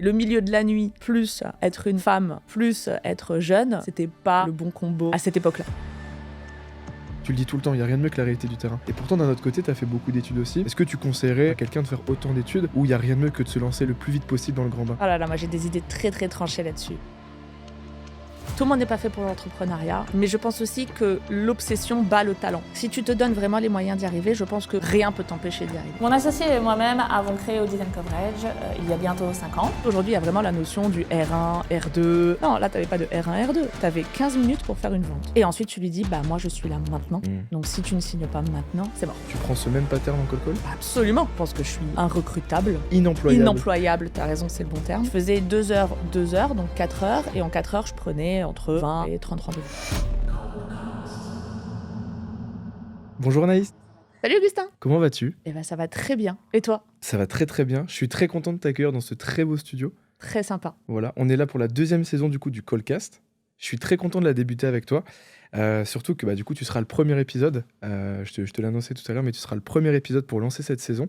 Le milieu de la nuit, plus être une femme, plus être jeune, c'était pas le bon combo à cette époque-là. Tu le dis tout le temps, il n'y a rien de mieux que la réalité du terrain. Et pourtant, d'un autre côté, tu as fait beaucoup d'études aussi. Est-ce que tu conseillerais à quelqu'un de faire autant d'études ou il n'y a rien de mieux que de se lancer le plus vite possible dans le grand bain? Oh là là, moi j'ai des idées très très tranchées là-dessus. Tout le monde n'est pas fait pour l'entrepreneuriat, mais je pense aussi que l'obsession bat le talent. Si tu te donnes vraiment les moyens d'y arriver, je pense que rien peut t'empêcher d'y arriver. Mon associé et moi-même avons créé Audit & Coverage il y a bientôt 5 ans. Aujourd'hui, il y a vraiment la notion du R1, R2. Non, là, t'avais pas de R1, R2. T'avais 15 minutes pour faire une vente. Et ensuite, tu lui dis, bah moi, je suis là maintenant. Donc si tu ne signes pas maintenant, c'est mort. Tu prends ce même pattern en cold call? Absolument. Je pense que je suis recrutable. Inemployable. T'as raison, c'est le bon terme. Je faisais 2 heures, donc 4 heures. Et en 4 heures, je prenais entre 20 et 30 rendez-vous. Bonjour Anaïs. Salut Augustin. Comment vas-tu? Eh ben ça va très bien. Et toi? Ça va très très bien. Je suis très content de t'accueillir dans ce très beau studio. Très sympa. Voilà, on est là pour la 2e saison du coup du Callcast. Je suis très content de la débuter avec toi. Surtout que du coup tu seras le premier épisode. Je te l'ai annoncé tout à l'heure, mais tu seras le premier épisode pour lancer cette saison.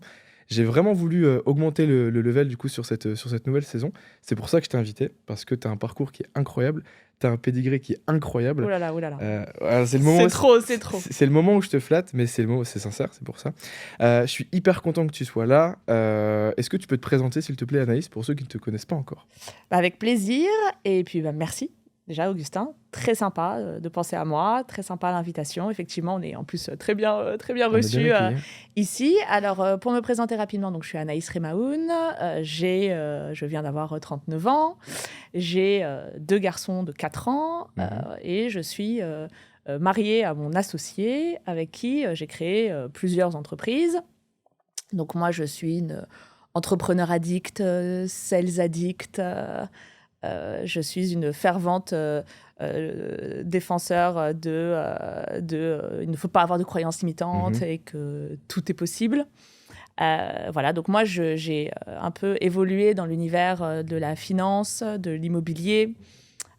J'ai vraiment voulu augmenter le level du coup sur cette nouvelle saison. C'est pour ça que je t'ai invité, parce que tu as un parcours qui est incroyable, tu as un pédigré qui est incroyable. Oh là là. C'est le moment C'est trop. C'est le moment où je te flatte, mais c'est sincère, c'est pour ça. Je suis hyper content que tu sois là. Est-ce que tu peux te présenter, s'il te plaît, Anaïs, pour ceux qui ne te connaissent pas encore? Avec plaisir. Et puis merci. Déjà, Augustin, très sympa de penser à moi, très sympa l'invitation. Effectivement, on est en plus très bien reçus ici. Alors, pour me présenter rapidement, donc, je suis Anaïs Remaoun, je viens d'avoir 39 ans, j'ai 2 garçons de 4 ans et je suis mariée à mon associé avec qui j'ai créé plusieurs entreprises. Donc moi, je suis une entrepreneur addict, sales addict, je suis une fervente défenseur de il ne faut pas avoir de croyances limitantes et que tout est possible. Voilà, donc moi, j'ai un peu évolué dans l'univers de la finance, de l'immobilier,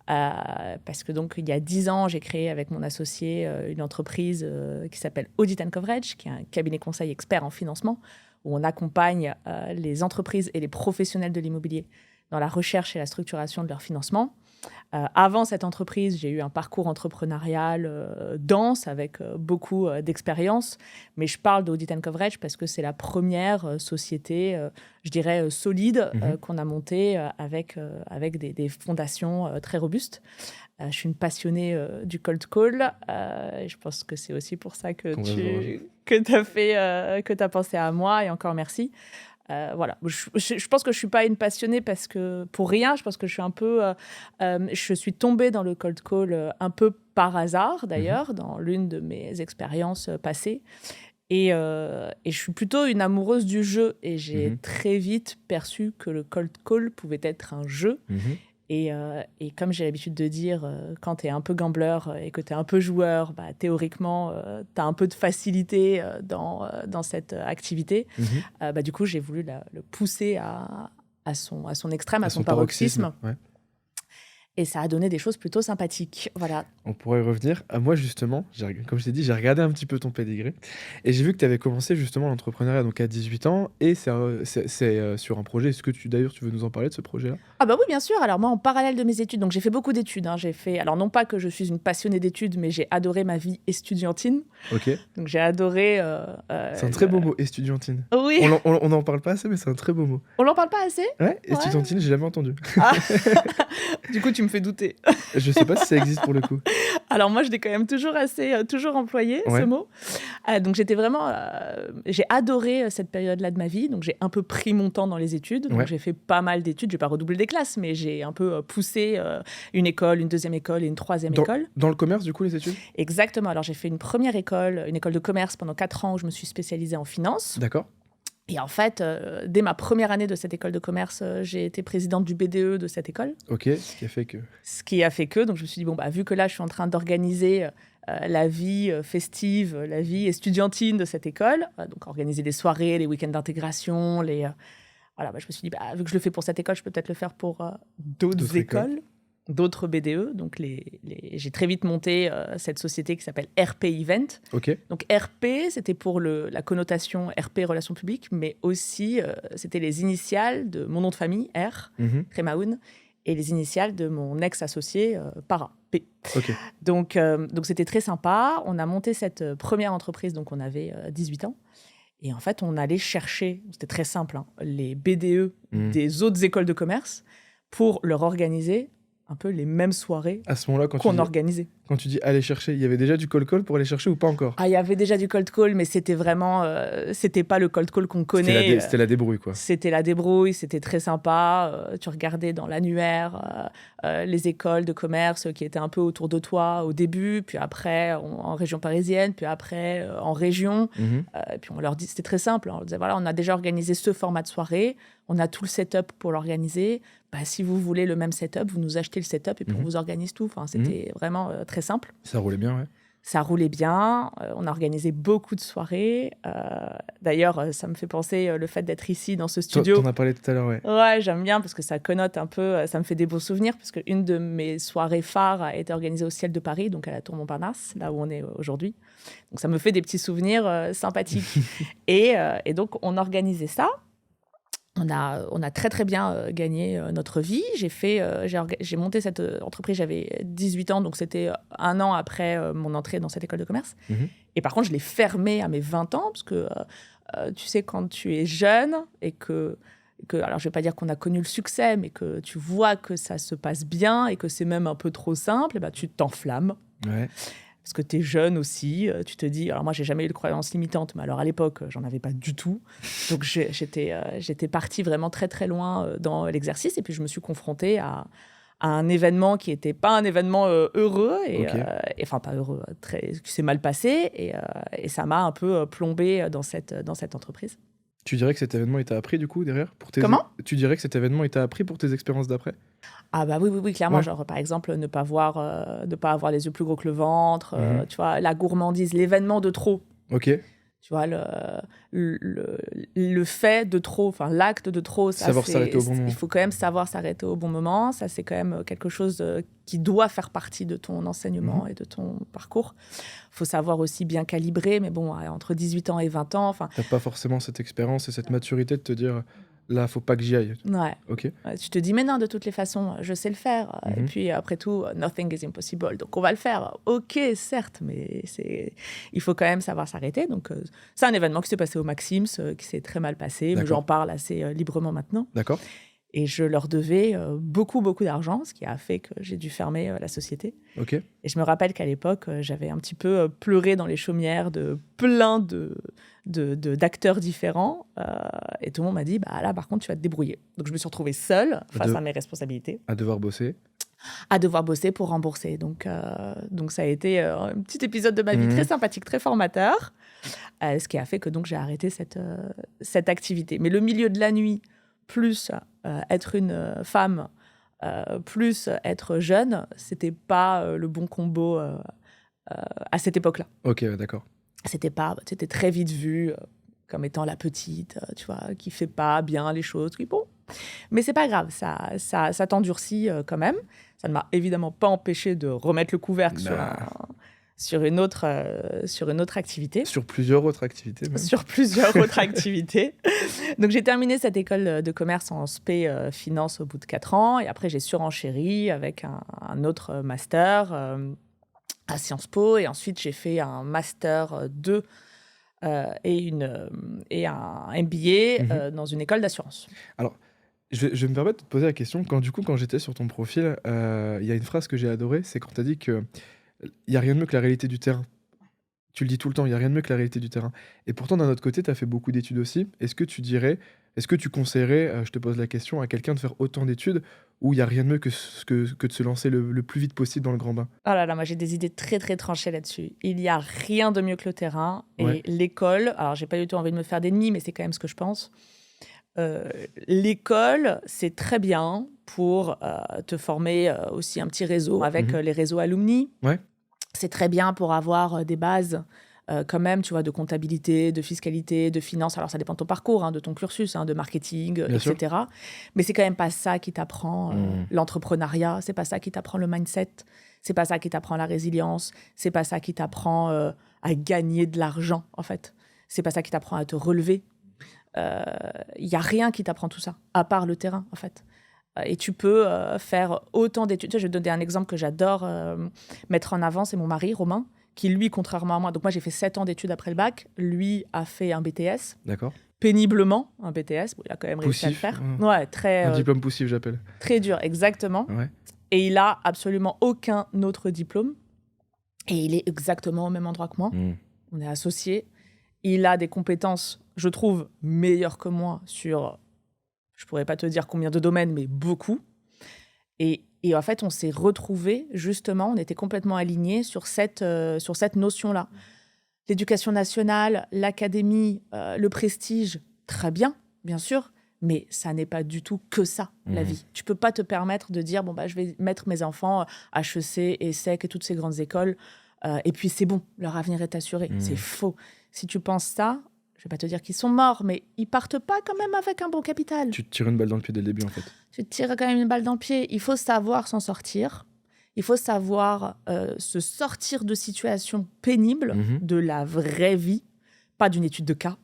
parce que donc, il y a 10 ans, j'ai créé avec mon associé une entreprise qui s'appelle Audit & Coverage, qui est un cabinet conseil expert en financement, où on accompagne les entreprises et les professionnels de l'immobilier dans la recherche et la structuration de leur financement. Avant cette entreprise, j'ai eu un parcours entrepreneurial dense avec beaucoup d'expérience, mais je parle d'Audit & Coverage parce que c'est la première société, je dirais, solide qu'on a montée avec des fondations très robustes. Je suis une passionnée du cold call. Je pense que c'est aussi pour ça que tu as pensé à moi, et encore merci. Voilà, je pense que je suis pas une passionnée parce que pour rien. Je pense que je suis un peu, je suis tombée dans le cold call un peu par hasard d'ailleurs, dans l'une de mes expériences passées. Et je suis plutôt une amoureuse du jeu et j'ai très vite perçu que le cold call pouvait être un jeu. Et comme j'ai l'habitude de dire, quand tu es un peu gambler et que tu es un peu joueur, théoriquement, tu as un peu de facilité dans cette activité. Du coup, j'ai voulu le pousser à son extrême, à son paroxysme. Ouais. Et ça a donné des choses plutôt sympathiques. Voilà. On pourrait revenir. Moi, justement, comme je t'ai dit, j'ai regardé un petit peu ton pédigré. Et j'ai vu que tu avais commencé justement l'entrepreneuriat donc à 18 ans. Et c'est sur un projet. Est-ce que tu veux nous en parler de ce projet-là? Ah oui, bien sûr. Alors moi, en parallèle de mes études, donc j'ai fait beaucoup d'études. Alors non pas que je suis une passionnée d'études, mais j'ai adoré ma vie estudiantine. Ok. Donc j'ai adoré... c'est un très beau mot, estudiantine. Oui. On n'en parle pas assez, mais c'est un très beau mot. On n'en parle pas assez? Ouais, estudiantine, j'ai jamais entendu. Ah. Du coup, tu me fais douter. Je sais pas si ça existe pour le coup. Alors moi, je l'ai quand même toujours employé, ce mot. Donc j'étais vraiment... j'ai adoré cette période-là de ma vie. Donc j'ai un peu pris mon temps dans les études. Donc j'ai fait pas mal d'études. Je vais pas redoubler des classes, mais j'ai un peu poussé une école, une deuxième école et une troisième école. Dans le commerce, du coup, les études? Exactement. Alors j'ai fait une première école, une école de commerce pendant 4 ans où je me suis spécialisée en finance. D'accord. Et en fait, dès ma première année de cette école de commerce, j'ai été présidente du BDE de cette école. Ok, ce qui a fait que... Donc je me suis dit, vu que là, je suis en train d'organiser la vie festive, la vie estudiantine de cette école, donc organiser des soirées, les week-ends d'intégration, je me suis dit, vu que je le fais pour cette école, je peux peut-être le faire pour d'autres écoles. d'autres BDE. Donc, j'ai très vite monté cette société qui s'appelle RP Event. Ok. Donc, RP, c'était pour la connotation RP, Relations publiques, mais aussi, c'était les initiales de mon nom de famille, R, Remaoun, et les initiales de mon ex-associé, Para, P. Ok. Donc, c'était très sympa. On a monté cette première entreprise, donc on avait 18 ans. Et en fait, on allait chercher, c'était très simple, les BDE des autres écoles de commerce pour leur organiser un peu les mêmes soirées À ce moment-là, qu'on organisait. Quand tu dis aller chercher, il y avait déjà du cold call pour aller chercher ou pas encore? Ah, il y avait déjà du cold call, mais c'était vraiment... c'était pas le cold call qu'on connaît. C'était la débrouille, quoi. C'était la débrouille, c'était très sympa. Tu regardais dans l'annuaire les écoles de commerce qui étaient un peu autour de toi au début, puis après en région parisienne, puis après en région. Et puis on leur dit, c'était très simple. On leur disait, voilà, on a déjà organisé ce format de soirée, on a tout le setup pour l'organiser. Bah, si vous voulez le même setup, vous nous achetez le setup et puis on vous organise tout. Enfin, c'était vraiment très simple. Ça roulait bien, ouais. Ça roulait bien. On a organisé beaucoup de soirées. D'ailleurs, ça me fait penser le fait d'être ici dans ce studio. T'en as parlé tout à l'heure, ouais. Ouais, j'aime bien parce que ça connote un peu, ça me fait des beaux souvenirs parce qu'une de mes soirées phares a été organisée au Ciel de Paris, donc à la Tour Montparnasse, là où on est aujourd'hui. Donc ça me fait des petits souvenirs sympathiques. et donc on organisait ça. On a très très bien gagné notre vie. J'ai monté cette entreprise, j'avais 18 ans, donc c'était un an après mon entrée dans cette école de commerce. Et par contre, je l'ai fermée à mes 20 ans, parce que tu sais, quand tu es jeune et que alors je ne vais pas dire qu'on a connu le succès, mais que tu vois que ça se passe bien et que c'est même un peu trop simple, et ben, tu t'enflammes. Ouais. Parce que tu es jeune aussi, tu te dis... Alors moi, j'ai jamais eu de croyance limitante, mais alors à l'époque, j'en avais pas du tout. Donc j'étais partie vraiment très très loin dans l'exercice, et puis je me suis confrontée à un événement qui n'était pas un événement heureux, enfin pas heureux, qui s'est mal passé, et ça m'a un peu plombée dans cette entreprise. Tu dirais que cet événement, il t'a appris, du coup, derrière pour tes... Comment ? Tu dirais que cet événement, il t'a appris pour tes expériences d'après ? Ah bah oui, clairement. Ouais. Genre, par exemple, ne pas avoir les yeux plus gros que le ventre, tu vois, la gourmandise, l'événement de trop. Ok. Tu vois, le fait de trop, enfin l'acte de trop, ça, savoir s'arrêter au bon moment. Il faut quand même savoir s'arrêter au bon moment. Ça, c'est quand même quelque chose qui doit faire partie de ton enseignement et de ton parcours. Il faut savoir aussi bien calibrer, mais bon, entre 18 ans et 20 ans... T'as pas forcément cette expérience et cette maturité de te dire, là, faut pas que j'y aille. Ouais. Ok. Ouais, tu te dis, mais non, de toutes les façons, je sais le faire. Et puis, après tout, nothing is impossible. Donc, on va le faire. Ok, certes, mais il faut quand même savoir s'arrêter. Donc, c'est un événement qui s'est passé au Maxims, qui s'est très mal passé. Mais j'en parle assez librement maintenant. D'accord. Et je leur devais beaucoup, beaucoup d'argent, ce qui a fait que j'ai dû fermer la société. Ok. Et je me rappelle qu'à l'époque, j'avais un petit peu pleuré dans les chaumières de plein d'acteurs différents. Et tout le monde m'a dit, bah là, par contre, tu vas te débrouiller. Donc, je me suis retrouvée seule face à mes responsabilités. À devoir bosser. À devoir bosser pour rembourser. Donc ça a été un petit épisode de ma vie très sympathique, très formateur. Ce qui a fait que donc, j'ai arrêté cette activité. Mais le milieu de la nuit, plus être une femme, plus être jeune, c'était pas le bon combo à cette époque-là. Ok, d'accord. C'était très vite vu comme étant la petite, tu vois, qui fait pas bien les choses. Bon. Mais c'est pas grave, ça t'endurcit quand même. Ça ne m'a évidemment pas empêché de remettre le couvercle sur une autre activité. Sur plusieurs autres activités, même. Sur plusieurs autres activités. Donc, j'ai terminé cette école de commerce en spé finance au bout de 4 ans. Et après, j'ai surenchéri avec un autre master à Sciences Po. Et ensuite, j'ai fait un master 2 et un MBA dans une école d'assurance. Alors, je vais me permettre de te poser la question. Quand j'étais sur ton profil, il y a une phrase que j'ai adorée. C'est quand tu as dit que il n'y a rien de mieux que la réalité du terrain. Tu le dis tout le temps, il n'y a rien de mieux que la réalité du terrain. Et pourtant, d'un autre côté, tu as fait beaucoup d'études aussi. Est-ce que tu conseillerais, je te pose la question, à quelqu'un de faire autant d'études où il n'y a rien de mieux que de se lancer le plus vite possible dans le grand bain ? Oh là là, moi j'ai des idées très très tranchées là-dessus. Il n'y a rien de mieux que le terrain. Et l'école, alors j'ai pas du tout envie de me faire d'ennemis, mais c'est quand même ce que je pense. L'école, c'est très bien pour te former aussi un petit réseau avec les réseaux alumni. Ouais. C'est très bien pour avoir des bases quand même, tu vois, de comptabilité, de fiscalité, de finance. Alors, ça dépend de ton parcours, hein, de ton cursus, hein, de marketing, Bien etc. sûr. Mais c'est quand même pas ça qui t'apprend l'entrepreneuriat. C'est pas ça qui t'apprend le mindset. C'est pas ça qui t'apprend la résilience. C'est pas ça qui t'apprend à gagner de l'argent, en fait. C'est pas ça qui t'apprend à te relever. Y a rien qui t'apprend tout ça, à part le terrain, en fait. Et tu peux faire autant d'études. Je vais te donner un exemple que j'adore mettre en avant, c'est mon mari, Romain, qui, lui, contrairement à moi, donc moi, j'ai fait 7 ans d'études après le bac. Lui a fait un BTS. D'accord. Péniblement, un BTS. Bon, il a quand même réussi à le Poussif. faire. Ouais, très, Un diplôme poussif, j'appelle. très dur, exactement. Ouais. Et il a absolument aucun autre diplôme. Et il est exactement au même endroit que moi. On est associés. Il a des compétences, je trouve, meilleures que moi sur, je pourrais pas te dire combien de domaines, mais beaucoup. Et en fait, on s'est retrouvés, justement, on était complètement alignés sur cette notion-là. L'éducation nationale, l'académie, le prestige, très bien, bien sûr, mais ça n'est pas du tout que ça, la vie. Tu peux pas te permettre de dire, bon, bah, je vais mettre mes enfants à HEC, ESSEC et toutes ces grandes écoles, et puis c'est bon, leur avenir est assuré. C'est faux. Si tu penses ça, je vais pas te dire qu'ils sont morts, mais ils partent pas quand même avec un bon capital. Tu te tires une balle dans le pied dès le début, en fait. Tu te tires quand même une balle dans le pied. Il faut savoir s'en sortir. Il faut savoir se sortir de situations pénibles, de la vraie vie, pas d'une étude de cas.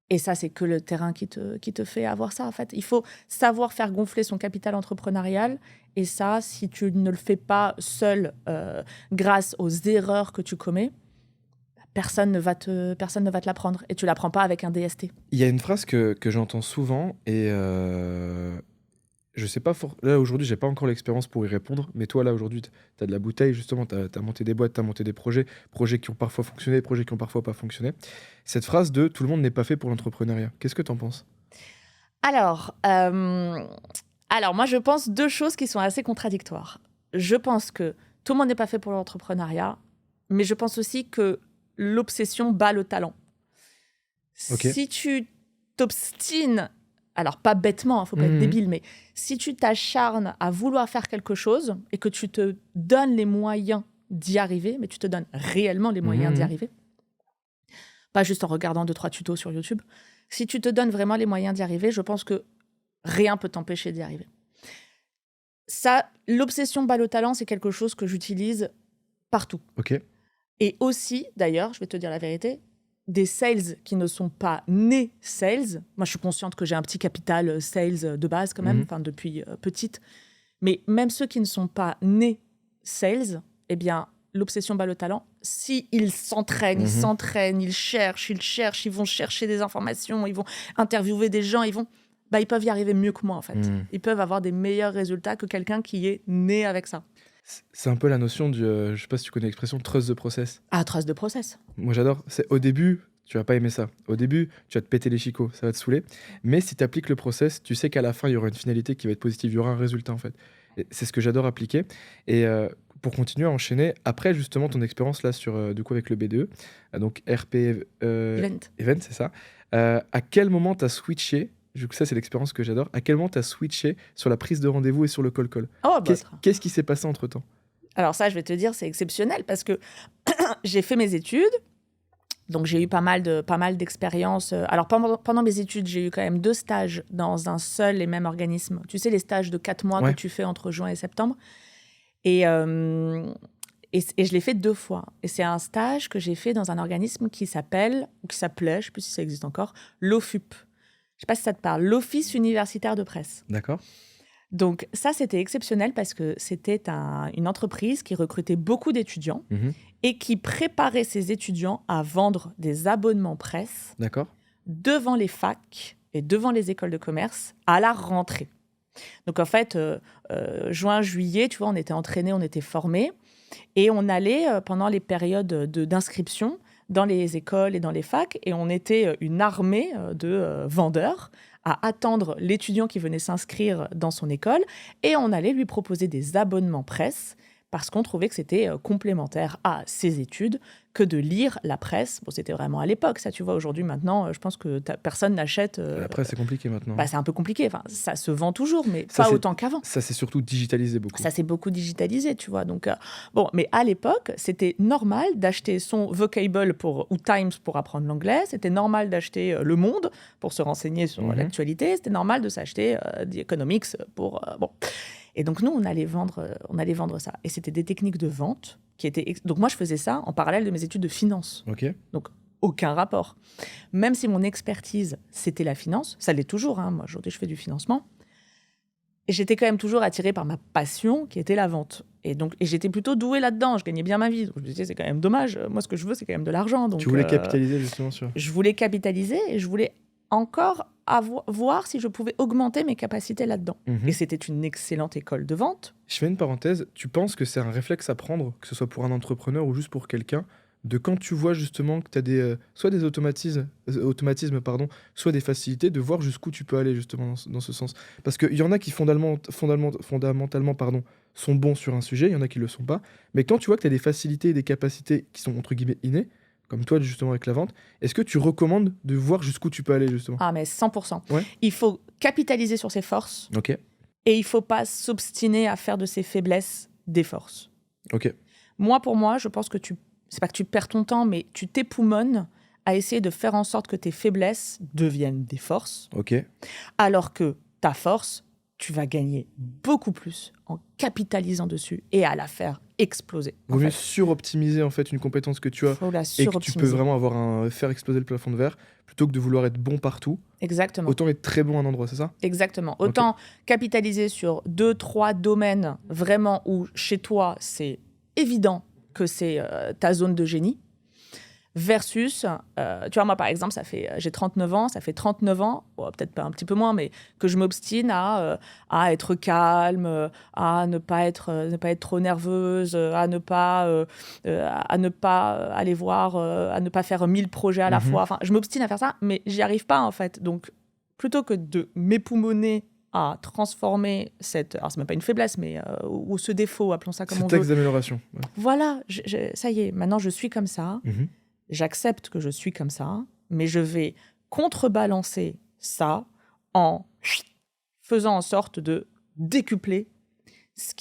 Et ça, c'est que le terrain qui te fait avoir ça, en fait. Il faut savoir faire gonfler son capital entrepreneurial. Et ça, si tu ne le fais pas seul grâce aux erreurs que tu commets, personne ne va te l'apprendre. Et tu ne l'apprends pas avec un DST. Il y a une phrase que j'entends souvent et je sais pas, là aujourd'hui, j'ai pas encore l'expérience pour y répondre, mais toi là aujourd'hui, tu as de la bouteille, justement, tu as monté des boîtes, tu as monté des projets qui ont parfois fonctionné, projets qui ont parfois pas fonctionné. Cette phrase de tout le monde n'est pas fait pour l'entrepreneuriat, qu'est-ce que tu en penses? Alors, moi, je pense 2 choses qui sont assez contradictoires. Je pense que tout le monde n'est pas fait pour l'entrepreneuriat, mais je pense aussi que l'obsession bat le talent. Okay. Si tu t'obstines, alors pas bêtement, il ne faut pas être débile, mais si tu t'acharnes à vouloir faire quelque chose et que tu te donnes les moyens d'y arriver, mais tu te donnes réellement les moyens d'y arriver, pas juste en regardant 2-3 tutos sur YouTube, si tu te donnes vraiment les moyens d'y arriver, je pense que rien peut t'empêcher d'y arriver. Ça, l'obsession bat le talent, c'est quelque chose que j'utilise partout. Ok. Et aussi, d'ailleurs, je vais te dire la vérité, des sales qui ne sont pas nés sales. Moi, je suis consciente que j'ai un petit capital sales de base quand même, depuis petite. Mais même ceux qui ne sont pas nés sales, eh bien, l'obsession bat le talent. S'ils s'entraînent, ils s'entraînent, ils cherchent, ils vont chercher des informations, ils vont interviewer des gens, ils peuvent y arriver mieux que moi, en fait. Ils peuvent avoir des meilleurs résultats que quelqu'un qui est né avec ça. C'est un peu la notion du, je sais pas si tu connais l'expression trust the process. Ah, trust the process. Moi j'adore. C'est au début, tu vas pas aimer ça. Au début, tu vas te péter les chicots, ça va te saouler. Mais si tu appliques le process, tu sais qu'à la fin, il y aura une finalité qui va être positive, il y aura un résultat en fait. Et c'est ce que j'adore appliquer. Et pour continuer à enchaîner, après justement ton expérience là sur du coup avec le BDE, donc RP Event, c'est ça. À quel moment tu as switché? Du coup, ça, c'est l'expérience que j'adore. À quel moment tu as switché sur la prise de rendez-vous et sur le call-call? Qu'est-ce qui s'est passé entre-temps? Alors ça, je vais te dire, c'est exceptionnel parce que j'ai fait mes études. Donc, j'ai eu pas mal d'expériences. Alors, pendant mes études, j'ai eu quand même 2 stages dans un seul et même organisme. Tu sais, les stages de 4 mois que tu fais entre juin et septembre. Et je l'ai fait 2 fois. Et c'est un stage que j'ai fait dans un organisme qui s'appelait, je ne sais plus si ça existe encore, l'OFUP. Je ne sais pas si ça te parle, l'Office universitaire de presse. D'accord. Donc ça, c'était exceptionnel parce que c'était une entreprise qui recrutait beaucoup d'étudiants et qui préparait ses étudiants à vendre des abonnements presse devant les facs et devant les écoles de commerce à la rentrée. Donc en fait, juin, juillet, tu vois, on était entraînés, on était formés et on allait pendant les périodes d'inscription dans les écoles et dans les facs, et on était une armée de vendeurs à attendre l'étudiant qui venait s'inscrire dans son école, et on allait lui proposer des abonnements presse, parce qu'on trouvait que c'était complémentaire à ses études, que de lire la presse. Bon, c'était vraiment à l'époque, ça, tu vois. Aujourd'hui, maintenant, je pense que personne n'achète... La presse, c'est compliqué maintenant. C'est un peu compliqué. Enfin, ça se vend toujours, mais Ça, pas c'est- autant qu'avant. Ça s'est surtout digitalisé beaucoup. Ça s'est beaucoup digitalisé, tu vois. Donc, bon, mais à l'époque, c'était normal d'acheter son Vocable ou Times pour apprendre l'anglais. C'était normal d'acheter Le Monde pour se renseigner sur l'actualité. C'était normal de s'acheter The Economics pour... bon. Et donc, nous, on allait vendre ça. Et c'était des techniques de vente qui étaient... Donc, moi, je faisais ça en parallèle de mes études de finance. Ok. Donc, aucun rapport. Même si mon expertise, c'était la finance, ça l'est toujours. Moi, aujourd'hui, je fais du financement. Et j'étais quand même toujours attirée par ma passion, qui était la vente. Et j'étais plutôt douée là-dedans. Je gagnais bien ma vie. Donc, je me disais, c'est quand même dommage. Moi, ce que je veux, c'est quand même de l'argent. Donc, Tu voulais capitaliser justement sur... Je voulais capitaliser et je voulais encore voir si je pouvais augmenter mes capacités là-dedans. Et c'était une excellente école de vente. Je fais une parenthèse. Tu penses que c'est un réflexe à prendre, que ce soit pour un entrepreneur ou juste pour quelqu'un, de quand tu vois justement que tu as soit des automatismes, soit des facilités, de voir jusqu'où tu peux aller justement dans ce sens. Parce qu'il y en a qui fondamentalement sont bons sur un sujet, il y en a qui ne le sont pas. Mais quand tu vois que tu as des facilités et des capacités qui sont entre guillemets innées, comme toi justement avec la vente, est-ce que tu recommandes de voir jusqu'où tu peux aller justement ? Ah, mais 100%. Ouais. Il faut capitaliser sur ses forces. Ok. Et il ne faut pas s'obstiner à faire de ses faiblesses des forces. Ok. Pour moi, je pense que c'est pas que tu perds ton temps, mais tu t'époumones à essayer de faire en sorte que tes faiblesses deviennent des forces. Ok. Alors que ta force, tu vas gagner beaucoup plus en capitalisant dessus et à la faire exploser. Vaut mieux suroptimiser en fait une compétence que tu as Faut la et que tu peux vraiment faire exploser le plafond de verre plutôt que de vouloir être bon partout. Exactement. Autant être très bon à un endroit, c'est ça ? Exactement. Autant capitaliser sur 2-3 domaines vraiment où chez toi c'est évident que c'est ta zone de génie. Versus, tu vois, moi par exemple, j'ai 39 ans, ça fait 39 ans, peut-être pas un petit peu moins, mais que je m'obstine à être calme, à ne pas être trop nerveuse, à ne pas aller voir, à ne pas faire 1000 projets à la fois. Enfin, je m'obstine à faire ça, mais j'y arrive pas en fait. Donc, plutôt que de m'époumoner à transformer alors c'est même pas une faiblesse, mais ou ce défaut, appelons ça comme on veut. Cet axe d'amélioration. Ouais. Voilà, ça y est, maintenant je suis comme ça. J'accepte que je suis comme ça, mais je vais contrebalancer ça en faisant en sorte de décupler ce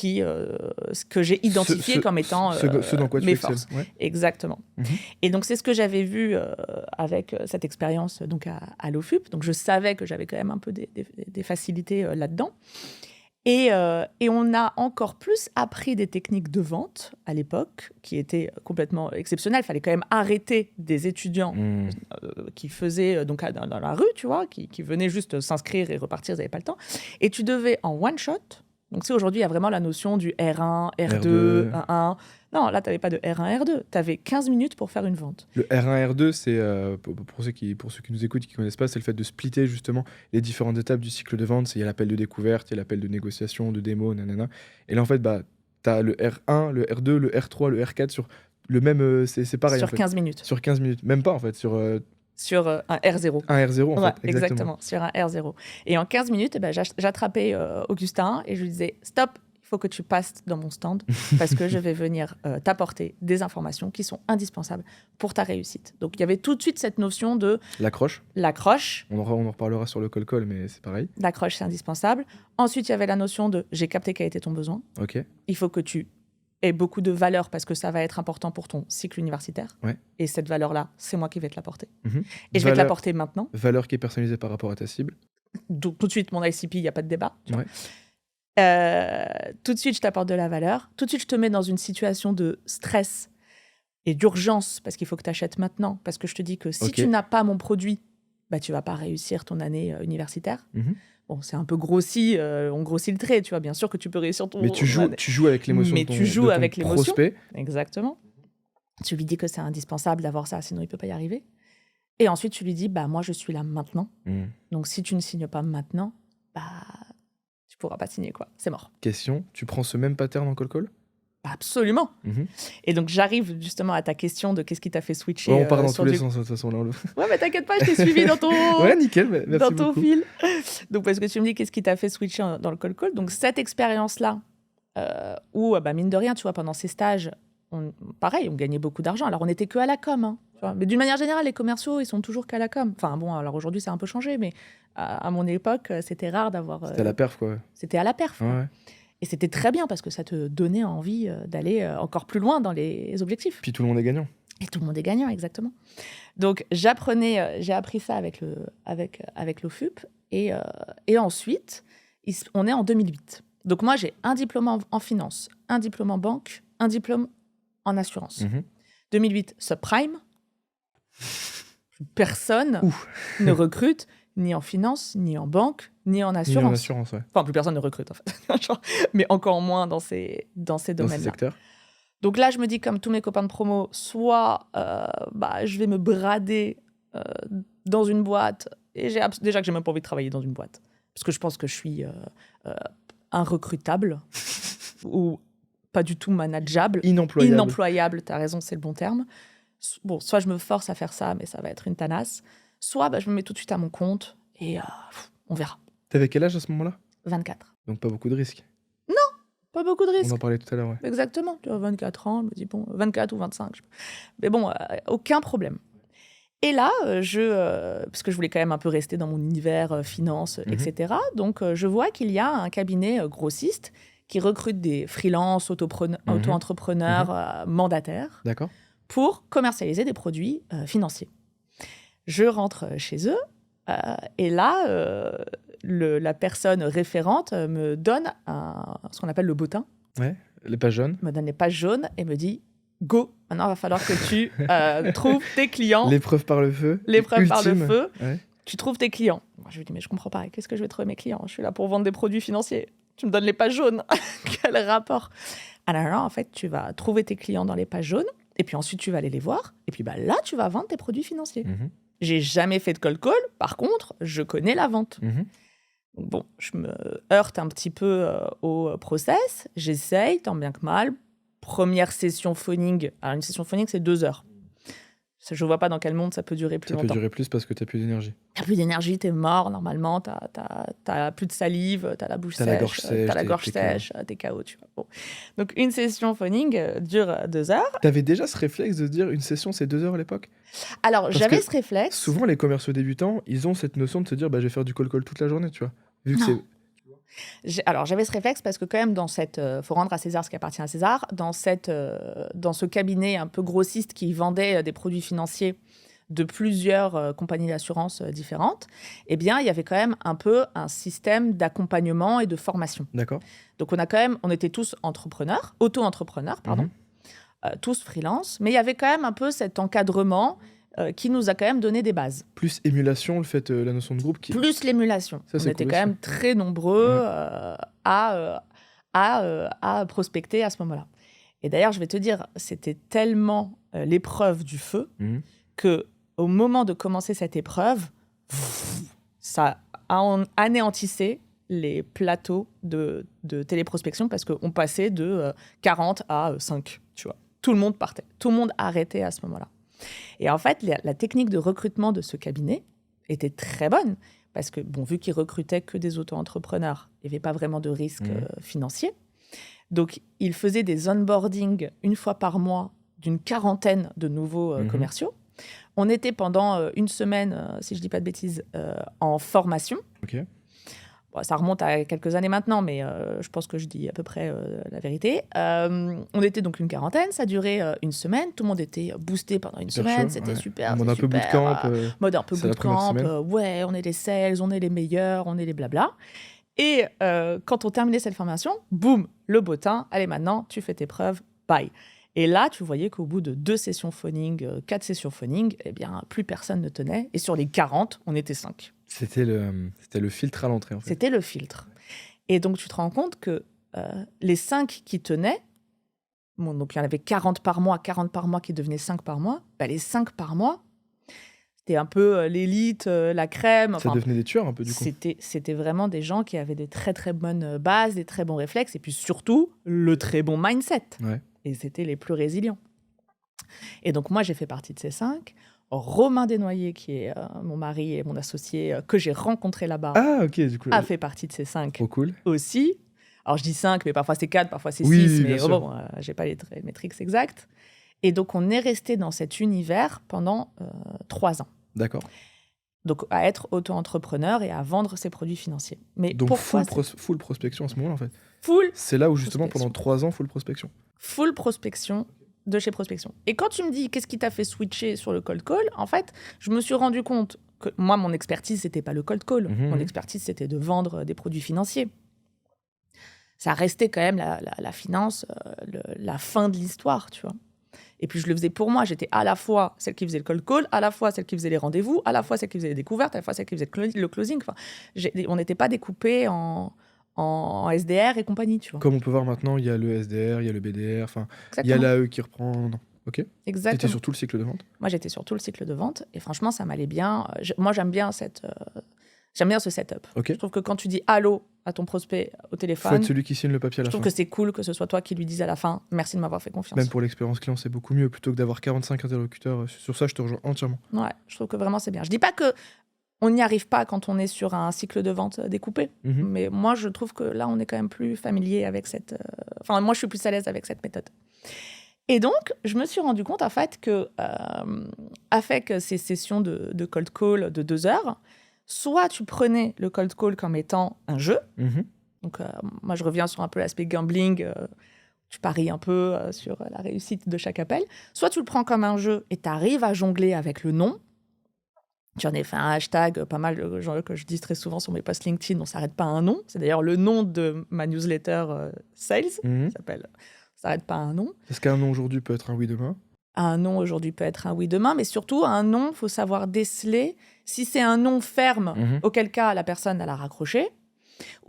que j'ai identifié comme étant ce dans quoi mes tu forces. excelles. Ouais. Exactement. Et donc, c'est ce que j'avais vu avec cette expérience donc à l'OFUP. Donc, je savais que j'avais quand même un peu des facilités là-dedans. Et on a encore plus appris des techniques de vente à l'époque qui étaient complètement exceptionnelles. Il fallait quand même arrêter des étudiants qui faisaient donc dans la rue, tu vois, qui venaient juste s'inscrire et repartir, ils n'avaient pas le temps. Et tu devais en one shot. Donc, tu sais, aujourd'hui, il y a vraiment la notion du R1, R2, 1-1. Non, là, tu n'avais pas de R1, R2. Tu avais 15 minutes pour faire une vente. Le R1, R2, c'est, pour ceux qui nous écoutent et qui ne connaissent pas, c'est le fait de splitter justement les différentes étapes du cycle de vente. Il y a l'appel de découverte, il y a l'appel de négociation, de démo, nanana. Et là, en fait, tu as le R1, le R2, le R3, le R4 sur le même... c'est pareil, sur en fait. 15 minutes. Sur 15 minutes. Même pas, en fait, sur un R0. Un R0, en ouais, fait. Exactement, sur un R0. Et en 15 minutes, j'attrapais Augustin et je lui disais « Stop, il faut que tu passes dans mon stand parce que je vais venir t'apporter des informations qui sont indispensables pour ta réussite. » Donc, il y avait tout de suite cette notion de... L'accroche. L'accroche. On en reparlera sur le call, mais c'est pareil. L'accroche, c'est indispensable. Ensuite, il y avait la notion de « J'ai capté quel était ton besoin. » Ok. Il faut que tu aies beaucoup de valeur parce que ça va être important pour ton cycle universitaire. Ouais. Et cette valeur-là, c'est moi qui vais te l'apporter. Et je vais te l'apporter maintenant. Valeur qui est personnalisée par rapport à ta cible. Donc, tout de suite, mon ICP, il n'y a pas de débat. Ouais. Tout de suite, je t'apporte de la valeur. Tout de suite, je te mets dans une situation de stress et d'urgence parce qu'il faut que tu achètes maintenant. Parce que je te dis que si tu n'as pas mon produit, tu ne vas pas réussir ton année universitaire. Bon, c'est un peu grossi, on grossit le trait, tu vois. Bien sûr que tu peux réussir ton... Mais tu joues avec l'émotion de ton prospect. Exactement. Tu lui dis que c'est indispensable d'avoir ça, sinon il ne peut pas y arriver. Et ensuite, tu lui dis, moi, je suis là maintenant. Donc, si tu ne signes pas maintenant, tu ne pourras pas signer, quoi. C'est mort. Question, tu prends ce même pattern en call? Absolument. Et donc, j'arrive justement à ta question de qu'est-ce qui t'a fait switcher. On part dans tous les sens, de toute façon. Là, Ouais, mais t'inquiète pas, je t'ai suivi dans ton... Ouais, nickel, merci dans ton beaucoup. fil. Donc, parce que tu me dis qu'est-ce qui t'a fait switcher dans le call. Donc, cette expérience-là, où, mine de rien, tu vois, pendant ces stages, pareil, on gagnait beaucoup d'argent. Alors, on n'était que à la com. Hein, tu vois. Mais d'une manière générale, les commerciaux, ils sont toujours qu'à la com. Enfin, bon, alors aujourd'hui, c'est un peu changé, mais à mon époque, c'était rare d'avoir... C'était à la perf, quoi. C'était à la perf. Ouais, Quoi. ouais. Et c'était très bien parce que ça te donnait envie d'aller encore plus loin dans les objectifs. Puis tout le monde est gagnant. Et tout le monde est gagnant, exactement. Donc, j'ai appris ça avec l'OFUP. Et ensuite, on est en 2008. Donc, moi, j'ai un diplôme en finance, un diplôme en banque, un diplôme en assurance. 2008, subprime. Personne ne recrute ni en finance, ni en banque, ni en assurance. Ni en assurance, ouais. Enfin, plus personne ne recrute, en fait. Mais encore moins dans ces Dans ces domaines-là. secteurs. Donc là, je me dis, comme tous mes copains de promo, soit je vais me brader dans une boîte, et déjà que j'ai même pas envie de travailler dans une boîte, parce que je pense que je suis inrecrutable, ou pas du tout manageable. Inemployable, t'as raison, c'est le bon terme. Bon, soit je me force à faire ça, mais ça va être une tanasse, soit je me mets tout de suite à mon compte, et on verra. T'avais quel âge à ce moment-là? 24. Donc pas beaucoup de risques. Pas beaucoup de risques. On en parlait tout à l'heure, ouais. Exactement. Tu as 24 ans, je me dis, bon, 24 ou 25. Mais bon, aucun problème. Et là, parce que je voulais quand même un peu rester dans mon univers finance, etc. Donc, je vois qu'il y a un cabinet grossiste qui recrute des freelances, auto-entrepreneurs, mandataires, D'accord. pour commercialiser des produits financiers. Je rentre chez eux et là, la personne référente me donne ce qu'on appelle le bottin. Ouais, les pages jaunes. Me donne les pages jaunes et me dit go, maintenant il va falloir que tu trouves tes clients. L'épreuve par le feu. L'épreuve par le Ultime. feu. Ouais. Tu trouves tes clients. Moi, je lui dis mais je comprends pas, qu'est-ce que je vais trouver mes clients? Je suis là pour vendre des produits financiers. Tu me donnes les pages jaunes. Quel rapport? Alors en fait, tu vas trouver tes clients dans les pages jaunes et puis ensuite tu vas aller les voir et puis là tu vas vendre tes produits financiers. J'ai jamais fait de cold call, par contre, je connais la vente. Bon, je me heurte un petit peu au process, j'essaye, tant bien que mal. Première session phoning. Alors, une session phoning, c'est 2 heures. Je ne vois pas dans quel monde ça peut durer plus longtemps. Ça peut durer plus parce que tu n'as plus d'énergie. Tu n'as plus d'énergie, tu es mort normalement, tu n'as plus de salive, tu as la bouche T'as sèche, la gorge sèche, tu as la gorge sèche, tu es KO. Tu vois. Bon. Donc, une session phoning dure 2 heures. Tu avais déjà ce réflexe de dire une session, c'est 2 heures à l'époque? Alors, Parce j'avais que ce réflexe. Souvent, les commerciaux débutants, ils ont cette notion de se dire je vais faire du call toute la journée, tu vois. Vu que Non. c'est... Alors, j'avais ce réflexe parce que quand même, dans cette... faut rendre à César ce qui appartient à César. Dans ce cabinet un peu grossiste qui vendait des produits financiers de plusieurs compagnies d'assurance différentes, eh bien, il y avait quand même un peu un système d'accompagnement et de formation. D'accord. Donc, on était tous entrepreneurs, auto-entrepreneurs, pardon, tous freelance, mais il y avait quand même un peu cet encadrement qui nous a quand même donné des bases. Plus émulation, le fait, la notion de groupe qui... Plus l'émulation. Ça, On c'est était cool quand aussi. même très nombreux à prospecter à ce moment-là. Et d'ailleurs, je vais te dire, c'était tellement l'épreuve du feu que au moment de commencer cette épreuve, ça anéantissait les plateaux de téléprospection parce qu'on passait de 40 à 5, tu vois. Tout le monde partait, tout le monde arrêtait à ce moment-là. Et en fait, la technique de recrutement de ce cabinet était très bonne parce que, bon, vu qu'ils recrutaient que des auto-entrepreneurs, il n'y avait pas vraiment de risque financier. Donc, ils faisaient des onboardings une fois par mois d'une quarantaine de nouveaux commerciaux. On était pendant une semaine, si je ne dis pas de bêtises, en formation. Ok. Bon, ça remonte à quelques années maintenant, mais je pense que je dis à peu près la vérité. On était donc une quarantaine, ça durait une semaine. Tout le monde était boosté pendant une Super semaine, chaud, c'était ouais. super. Mode un peu super, bootcamp. mode un peu c'est la première bootcamp, semaine. ouais, on est les sales, on est les meilleurs, on est les blabla. Et quand on terminait cette formation, boum, le bottin, allez maintenant, tu fais tes preuves, bye. Et là, tu voyais qu'au bout de 2 sessions phoning, 4 sessions phoning, eh bien, plus personne ne tenait. Et sur les 40, on était 5. C'était le filtre à l'entrée, en fait. C'était le filtre. Et donc, tu te rends compte que les 5 qui tenaient, bon, donc il y en avait 40 par mois qui devenaient 5 par mois, bah, les 5 par mois, c'était un peu l'élite, la crème. Ça devenait des tueurs, un peu, du coup. C'était vraiment des gens qui avaient des très, très bonnes bases, des très bons réflexes, et puis surtout, le très bon mindset. Ouais. Et c'était les plus résilients. Et donc, moi, j'ai fait partie de ces 5. Romain Desnoyers, qui est mon mari et mon associé, que j'ai rencontré là-bas, Ah, ok, du coup. a fait partie de ces 5 Trop cool. aussi. Alors, je dis 5, mais parfois c'est 4, parfois c'est 6, Oui, mais bien sûr. bon, j'ai pas les métriques exactes. Et donc, on est resté dans cet univers pendant 3 ans. D'accord. Donc, à être auto-entrepreneur et à vendre ses produits financiers. Mais Donc pourquoi full prospection à ce moment-là, en fait. full C'est là où justement prospection. pendant 3 ans, full prospection. Full prospection de chez Prospection. Et quand tu me dis qu'est-ce qui t'a fait switcher sur le cold call, en fait, je me suis rendu compte que moi, mon expertise, c'était pas le cold call. Mon expertise, c'était de vendre des produits financiers. Ça restait quand même la finance, la fin de l'histoire, tu vois. Et puis, je le faisais pour moi. J'étais à la fois celle qui faisait le cold call, à la fois celle qui faisait les rendez-vous, à la fois celle qui faisait les découvertes, à la fois celle qui faisait le closing. Enfin, on n'était pas découpés en SDR et compagnie, tu vois. Comme on peut voir maintenant, il y a le SDR, il y a le BDR, enfin, il y a Exactement. l'AE qui reprend. Non. Ok. Tu étais Exactement. sur tout le cycle de vente. Moi, j'étais sur tout le cycle de vente et franchement, ça m'allait bien. Moi, j'aime bien ce setup. Ok. Je trouve que quand tu dis allô à ton prospect au Faut téléphone, être celui qui signe le papier à je la trouve fin. que c'est cool que ce soit toi qui lui dise à la fin merci de m'avoir fait confiance. Même pour l'expérience client, c'est beaucoup mieux plutôt que d'avoir 45 interlocuteurs. Sur ça, je te rejoins entièrement. Ouais, je trouve que vraiment c'est bien. Je dis pas que on n'y arrive pas quand on est sur un cycle de vente découpé, Mhm. mais moi, je trouve que là, on est quand même plus familier avec cette. Enfin, moi, je suis plus à l'aise avec cette méthode. Et donc, je me suis rendu compte, en fait, que avec ces sessions de cold call de 2 heures, soit tu prenais le cold call comme étant un jeu. Mhm. Donc, moi, je reviens sur un peu l'aspect gambling. Tu paries un peu sur la réussite de chaque appel. Soit tu le prends comme un jeu et tu arrives à jongler avec le nom. J'en ai fait un hashtag pas mal que je dis très souvent sur mes posts LinkedIn. On s'arrête pas à un nom. C'est d'ailleurs le nom de ma newsletter Sales. Mhm. Ça s'appelle On s'arrête pas à un nom. Parce qu'un nom aujourd'hui peut être un oui demain. Un nom aujourd'hui peut être un oui demain, mais surtout un nom, il faut savoir déceler si c'est un nom ferme, Mhm. auquel cas la personne elle a raccroché,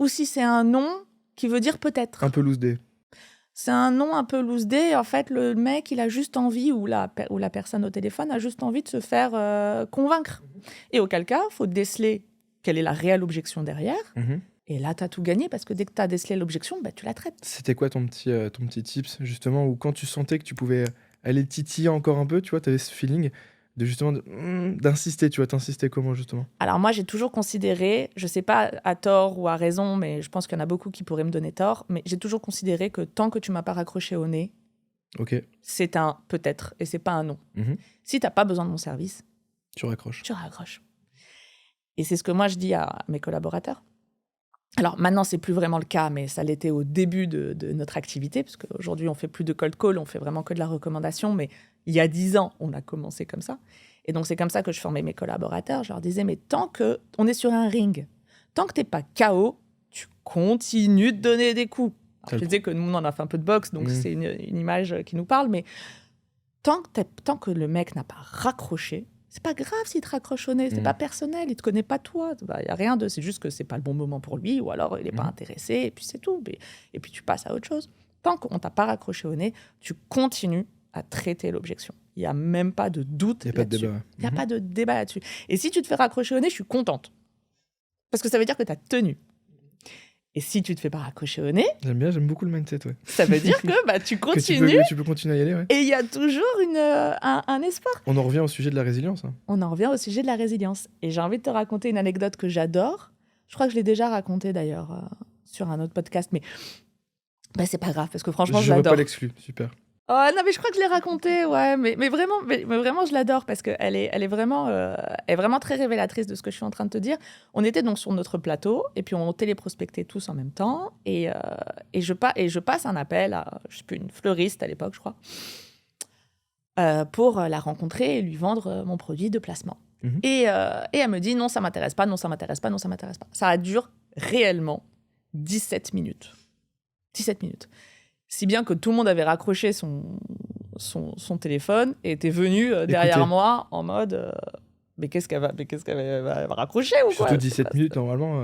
ou si c'est un nom qui veut dire peut-être. Un peu loose day. C'est un nom un peu loose day. En fait, le mec, il a juste envie, ou la personne au téléphone a juste envie de se faire convaincre. Et auquel cas, il faut déceler quelle est la réelle objection derrière. Mhm. Et là, tu as tout gagné parce que dès que tu as décelé l'objection, bah, tu la traites. C'était quoi ton petit tips, justement, où quand tu sentais que tu pouvais aller titiller encore un peu, tu vois, tu avais ce feeling de justement d'insister, tu vois, t'insistais comment, justement? Alors moi, j'ai toujours considéré, je sais pas à tort ou à raison, mais je pense qu'il y en a beaucoup qui pourraient me donner tort, mais j'ai toujours considéré que tant que tu m'as pas raccroché au nez, Ok. c'est un peut-être et c'est pas un non. Mhm. Si t'as pas besoin de mon service, Tu raccroches. tu raccroches. Et c'est ce que moi je dis à mes collaborateurs. Alors maintenant, c'est plus vraiment le cas, mais ça l'était au début de notre activité, parce qu'aujourd'hui, on fait plus de cold call, on fait vraiment que de la recommandation, mais il y a 10 ans, on a commencé comme ça. Et donc, c'est comme ça que je formais mes collaborateurs. Je leur disais, mais tant qu'on est sur un ring, tant que tu n'es pas KO, tu continues de donner des coups. Alors, je disais que nous, on en a fait un peu de boxe, donc c'est une image qui nous parle, mais tant que le mec n'a pas raccroché, c'est pas grave s'il te raccroche au nez, c'est pas personnel, il te connaît pas toi. Y a rien de, c'est juste que c'est pas le bon moment pour lui, ou alors il est pas intéressé, et puis c'est tout. Et puis tu passes à autre chose. Tant qu'on t'a pas raccroché au nez, tu continues à traiter l'objection. Il y a même pas de doute là-dessus. Il y a pas de débat là-dessus. Et si tu te fais raccrocher au nez, je suis contente. Parce que ça veut dire que tu as tenu. Et si tu te fais pas raccrocher au nez, j'aime beaucoup le mindset, ouais. Ça veut dire que bah, tu continues. Que tu peux continuer à y aller, ouais. Et il y a toujours un espoir. On en revient au sujet de la résilience. Hein. On en revient au sujet de la résilience. Et j'ai envie de te raconter une anecdote que j'adore. Je crois que je l'ai déjà racontée d'ailleurs sur un autre podcast, mais bah, c'est pas grave parce que franchement, je veux l'adore. Pas l'exclus, super. Oh non, mais je crois que je l'ai racontée, ouais, mais vraiment, je l'adore parce qu'elle est vraiment très révélatrice de ce que je suis en train de te dire. On était donc sur notre plateau et puis on téléprospectait tous en même temps et je passe un appel à, je sais plus, une fleuriste à l'époque, je crois, pour la rencontrer et lui vendre mon produit de placement. Mhm. Et elle me dit non, ça m'intéresse pas, non, ça m'intéresse pas, non, ça m'intéresse pas. Ça dure réellement 17 minutes. 17 minutes. Si bien que tout le monde avait raccroché son téléphone et était venu derrière moi en mode mais qu'est-ce qu'elle va raccrocher ou quoi? Surtout 17 minutes, normalement.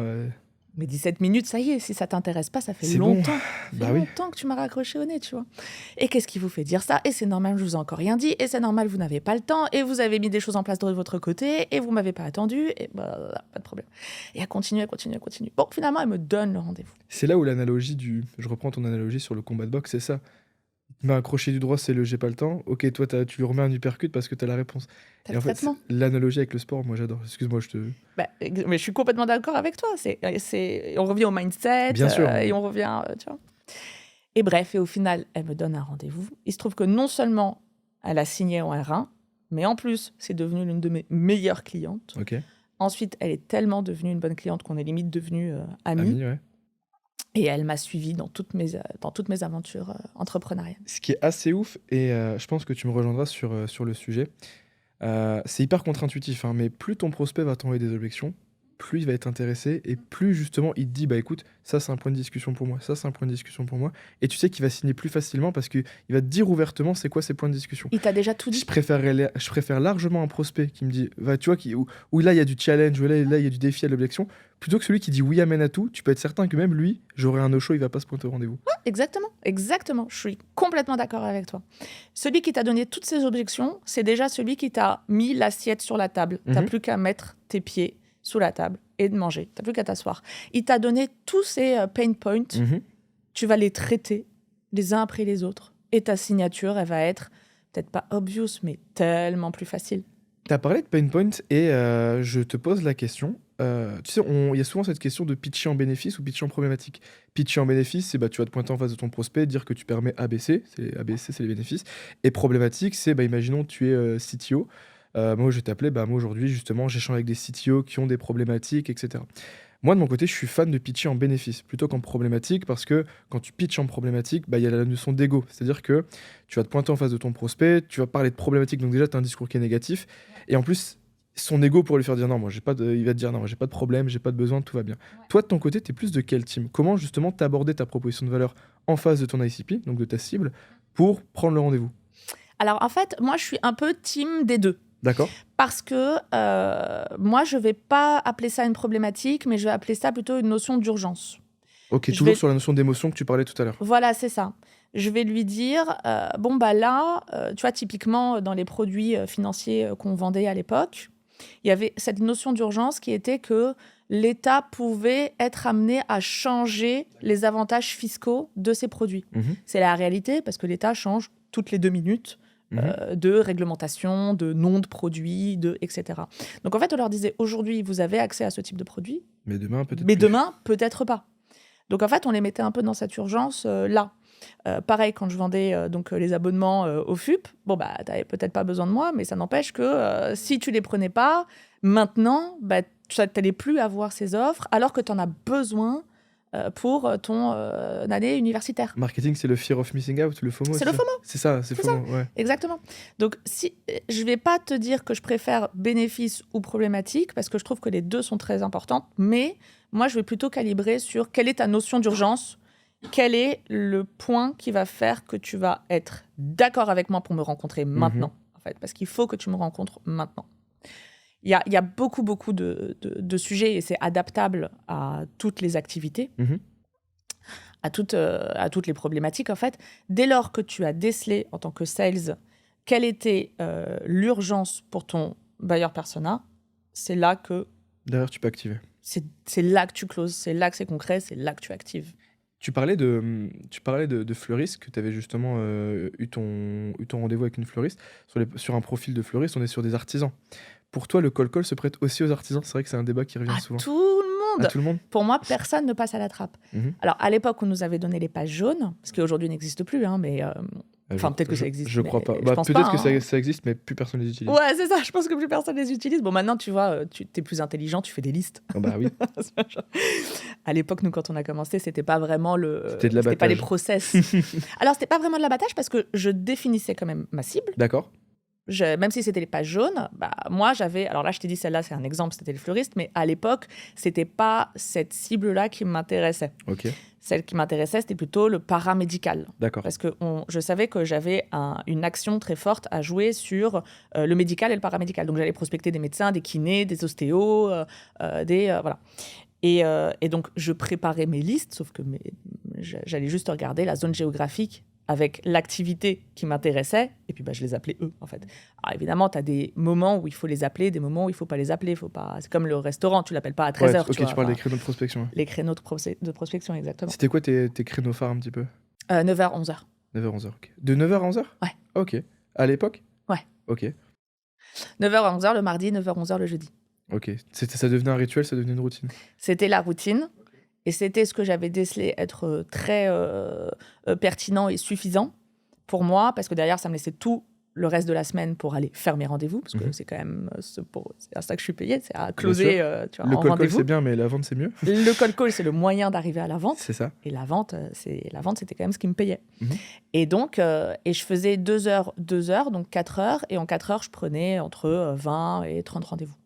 Mais 17 minutes, ça y est, si ça t'intéresse pas, ça fait c'est longtemps. Bon. Ça fait longtemps que tu m'as raccroché au nez, tu vois. Et qu'est-ce qui vous fait dire ça? Et c'est normal, je vous ai encore rien dit. Et c'est normal, vous n'avez pas le temps. Et vous avez mis des choses en place de votre côté. Et vous m'avez pas attendu. Et bah, pas de problème. Et elle continue. Bon, finalement, elle me donne le rendez-vous. C'est là où l'analogie je reprends ton analogie sur le combat de boxe, c'est ça. Il te met un crochet du droit, c'est le j'ai pas le temps. Ok, toi, tu lui remets un uppercut parce que tu as la réponse. T'as Et le en fait, traitement. l'analogie avec le sport, moi j'adore. Excuse-moi, je te. Mais je suis complètement d'accord avec toi. On revient au mindset Bien sûr. et on revient, tu vois. Et bref, et au final, elle me donne un rendez-vous. Il se trouve que non seulement elle a signé en R1, mais en plus, c'est devenu l'une de mes meilleures clientes. Ok. Ensuite, elle est tellement devenue une bonne cliente qu'on est limite devenus amis. Ami, ouais. Et elle m'a suivie dans toutes mes aventures entrepreneuriales. Ce qui est assez ouf, et je pense que tu me rejoindras sur le sujet, c'est hyper contre-intuitif, hein, mais plus ton prospect va t'envoyer des objections, plus il va être intéressé, et plus justement il te dit, bah écoute, ça c'est un point de discussion pour moi, ça c'est un point de discussion pour moi, et tu sais qu'il va signer plus facilement parce qu'il va te dire ouvertement c'est quoi ces points de discussion. Il t'a déjà tout dit. Je préfère largement un prospect qui me dit, tu vois, où là il y a du challenge, où là il y a du défi à l'objection, plutôt que celui qui dit oui amène à tout. Tu peux être certain que même lui, j'aurai un no-show, il va pas se pointer au rendez-vous. Exactement. Je suis complètement d'accord avec toi. Celui qui t'a donné toutes ces objections, c'est déjà celui qui t'a mis l'assiette sur la table. T'as plus qu'à mettre tes pieds sous la table et de manger. T'as plus qu'à t'asseoir. Il t'a donné tous ces pain points. Tu vas les traiter les uns après les autres. Et ta signature, elle va être peut-être pas obvious, mais tellement plus facile. Tu as parlé de pain point et je te pose la question. Tu sais, il y a souvent cette question de pitcher en bénéfice ou pitcher en problématique. Pitcher en bénéfice, c'est tu vas te pointer en face de ton prospect, dire que tu permets ABC, c'est les bénéfices. Et problématique, c'est imaginons tu es CTO. Moi, je vais t'appeler, moi aujourd'hui, justement, j'échange avec des CTO qui ont des problématiques, etc. Moi, de mon côté, je suis fan de pitcher en bénéfice plutôt qu'en problématique parce que quand tu pitches en problématique, il y a la notion d'ego. C'est-à-dire que tu vas te pointer en face de ton prospect, tu vas parler de problématique, donc déjà, tu as un discours qui est négatif. Et en plus, son ego pour lui faire dire non, il va te dire non, moi, j'ai pas de problème, j'ai pas de besoin, tout va bien. Ouais. Toi, de ton côté, tu es plus de quel team? Comment justement t'aborder ta proposition de valeur en face de ton ICP, donc de ta cible, pour prendre le rendez-vous? Alors, en fait, moi, je suis un peu team des deux. D'accord. Parce que moi, je ne vais pas appeler ça une problématique, mais je vais appeler ça plutôt une notion d'urgence. Ok, toujours sur la notion d'émotion que tu parlais tout à l'heure. Voilà, c'est ça. Je vais lui dire, là, tu vois, typiquement, dans les produits financiers qu'on vendait à l'époque, il y avait cette notion d'urgence qui était que l'État pouvait être amené à changer les avantages fiscaux de ces produits. C'est la réalité, parce que l'État change toutes les 2 minutes. De réglementation, de nom de produits, etc. Donc en fait, on leur disait, aujourd'hui, vous avez accès à ce type de produit. Mais demain, peut-être Mais demain, peut-être pas. Donc en fait, on les mettait un peu dans cette urgence là. Pareil, quand je vendais les abonnements au FUP, tu n'avais peut-être pas besoin de moi, mais ça n'empêche que si tu les prenais pas, maintenant, tu n'allais plus avoir ces offres, alors que tu en as besoin pour ton année universitaire. Marketing, c'est le fear of missing out, le FOMO. C'est le FOMO. C'est ça, c'est FOMO, ouais. Exactement. Donc, je ne vais pas te dire que je préfère bénéfice ou problématique, parce que je trouve que les deux sont très importantes, mais moi, je vais plutôt calibrer sur quelle est ta notion d'urgence, quel est le point qui va faire que tu vas être d'accord avec moi pour me rencontrer maintenant, en fait, parce qu'il faut que tu me rencontres maintenant. Il y a beaucoup de sujets et c'est adaptable à toutes les activités, à toutes les problématiques, en fait. Dès lors que tu as décelé en tant que sales quelle était l'urgence pour ton buyer persona, c'est là que... D'ailleurs, tu peux activer. C'est là que tu closes, c'est là que c'est concret, c'est là que tu actives. Tu parlais de fleuriste, que tu avais justement eu ton rendez-vous avec une fleuriste. Sur un profil de fleuriste, on est sur des artisans. Pour toi, le cold call se prête aussi aux artisans? C'est vrai que c'est un débat qui revient souvent. Tout le monde. À tout le monde. Pour moi, personne ne passe à la trappe. Alors, à l'époque, on nous avait donné les pages jaunes, ce qui aujourd'hui n'existe plus, mais... peut-être que ça existe. Je crois pas. Peut-être que ça existe, mais plus personne les utilise. Ouais, c'est ça. Je pense que plus personne les utilise. Bon, maintenant, tu vois, tu es plus intelligent, tu fais des listes. Oh bah oui. À l'époque, nous, quand on a commencé, c'était pas vraiment C'était pas les process. Alors, c'était pas vraiment de l'abattage parce que je définissais quand même ma cible. D'accord. Même si c'était les pages jaunes, moi, j'avais... Alors là, je t'ai dit, celle-là, c'est un exemple, c'était le fleuriste, mais à l'époque, c'était pas cette cible-là qui m'intéressait. Ok. Celle qui m'intéressait, c'était plutôt le paramédical. D'accord. Parce que je savais que j'avais une action très forte à jouer sur le médical et le paramédical. Donc, j'allais prospecter des médecins, des kinés, des ostéos, voilà. Et donc, je préparais mes listes, sauf que j'allais juste regarder la zone géographique avec l'activité qui m'intéressait, et puis je les appelais eux, en fait. Alors évidemment, tu as des moments où il faut les appeler, des moments où il ne faut pas les appeler. C'est comme le restaurant, tu ne l'appelles pas à 13h. Ok, tu parles des créneaux de prospection. Les créneaux de prospection, exactement. C'était quoi tes créneaux phares un petit peu? 9h, 11h. 9h, 11h, ok. De 9h à 11h? Ouais. Ok. À l'époque? Ouais. Ok. 9h à 11h le mardi, 9h, 11h le jeudi. Ok. Ça devenait un rituel, ça devenait une routine. C'était la routine. Et c'était ce que j'avais décelé être très pertinent et suffisant pour moi, parce que derrière, ça me laissait tout le reste de la semaine pour aller faire mes rendez-vous, parce que c'est quand même c'est à ça que je suis payée, c'est à closer tu vois, le en call rendez-vous. c'est bien, mais la vente, c'est mieux. Le cold call, c'est le moyen d'arriver à la vente. C'est ça. Et la vente, c'était quand même ce qui me payait. Mhm. Et donc, et je faisais 2 heures, donc 4 heures. Et en 4 heures, je prenais entre 20 et 30 rendez-vous.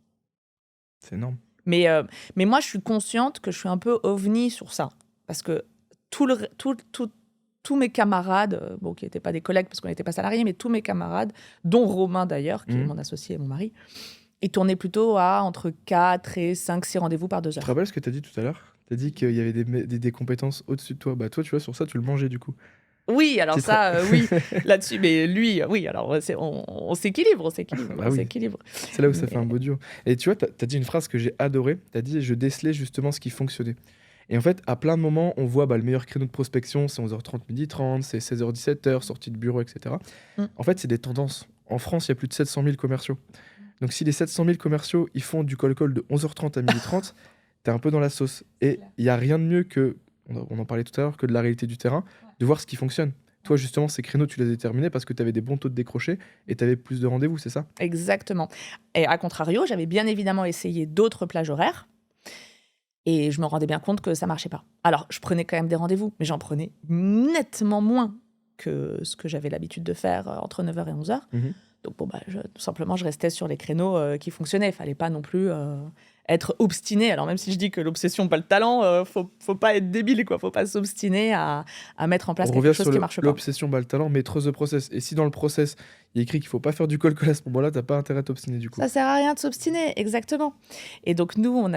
C'est énorme. Mais moi, je suis consciente que je suis un peu ovni sur ça. Parce que tous mes camarades, qui n'étaient pas des collègues parce qu'on n'était pas salariés, mais tous mes camarades, dont Romain d'ailleurs, qui est mon associé et mon mari, ils tournaient plutôt à entre 4 et 5, 6 rendez-vous par 2 Tu heures. te rappelles ce que tu as dit tout à l'heure? Tu as dit qu'il y avait des compétences au-dessus de toi. Bah, toi, tu vois, sur ça, tu le mangeais du coup. Oui, alors ça, oui, là-dessus, mais lui, oui, alors on s'équilibre, Bah on oui. s'équilibre. C'est là où ça fait un beau duo. Et tu vois, tu as dit une phrase que j'ai adorée. Tu as dit, je décelais justement ce qui fonctionnait. Et en fait, à plein de moments, on voit le meilleur créneau de prospection, c'est 11h30, 12h30, c'est 16h, 17h, sortie de bureau, etc. En fait, c'est des tendances. En France, il y a plus de 700 000 commerciaux. Donc, si les 700 000 commerciaux, ils font du call de 11h30 à 12h30, t'es un peu dans la sauce. Et il n'y a rien de mieux que, on en parlait tout à l'heure, que de la réalité du terrain, de voir ce qui fonctionne. Toi, justement, ces créneaux, tu les as déterminés parce que tu avais des bons taux de décroché et tu avais plus de rendez-vous, c'est ça? Exactement. Et à contrario, j'avais bien évidemment essayé d'autres plages horaires et je me rendais bien compte que ça marchait pas. Alors, je prenais quand même des rendez-vous, mais j'en prenais nettement moins que ce que j'avais l'habitude de faire entre 9h et 11h. Donc, tout simplement, je restais sur les créneaux qui fonctionnaient. Il fallait pas non plus être obstiné. Alors, même si je dis que l'obsession, pas le talent, faut pas être débile, quoi. Faut pas s'obstiner à mettre en place quelque chose qui marche pas. L'obsession, le talent, mais trust the process. Et si dans le process, il y a écrit qu'il faut pas faire du call à ce moment-là, t'as pas intérêt à t'obstiner du coup. Ça sert à rien de s'obstiner, exactement. Et donc, nous,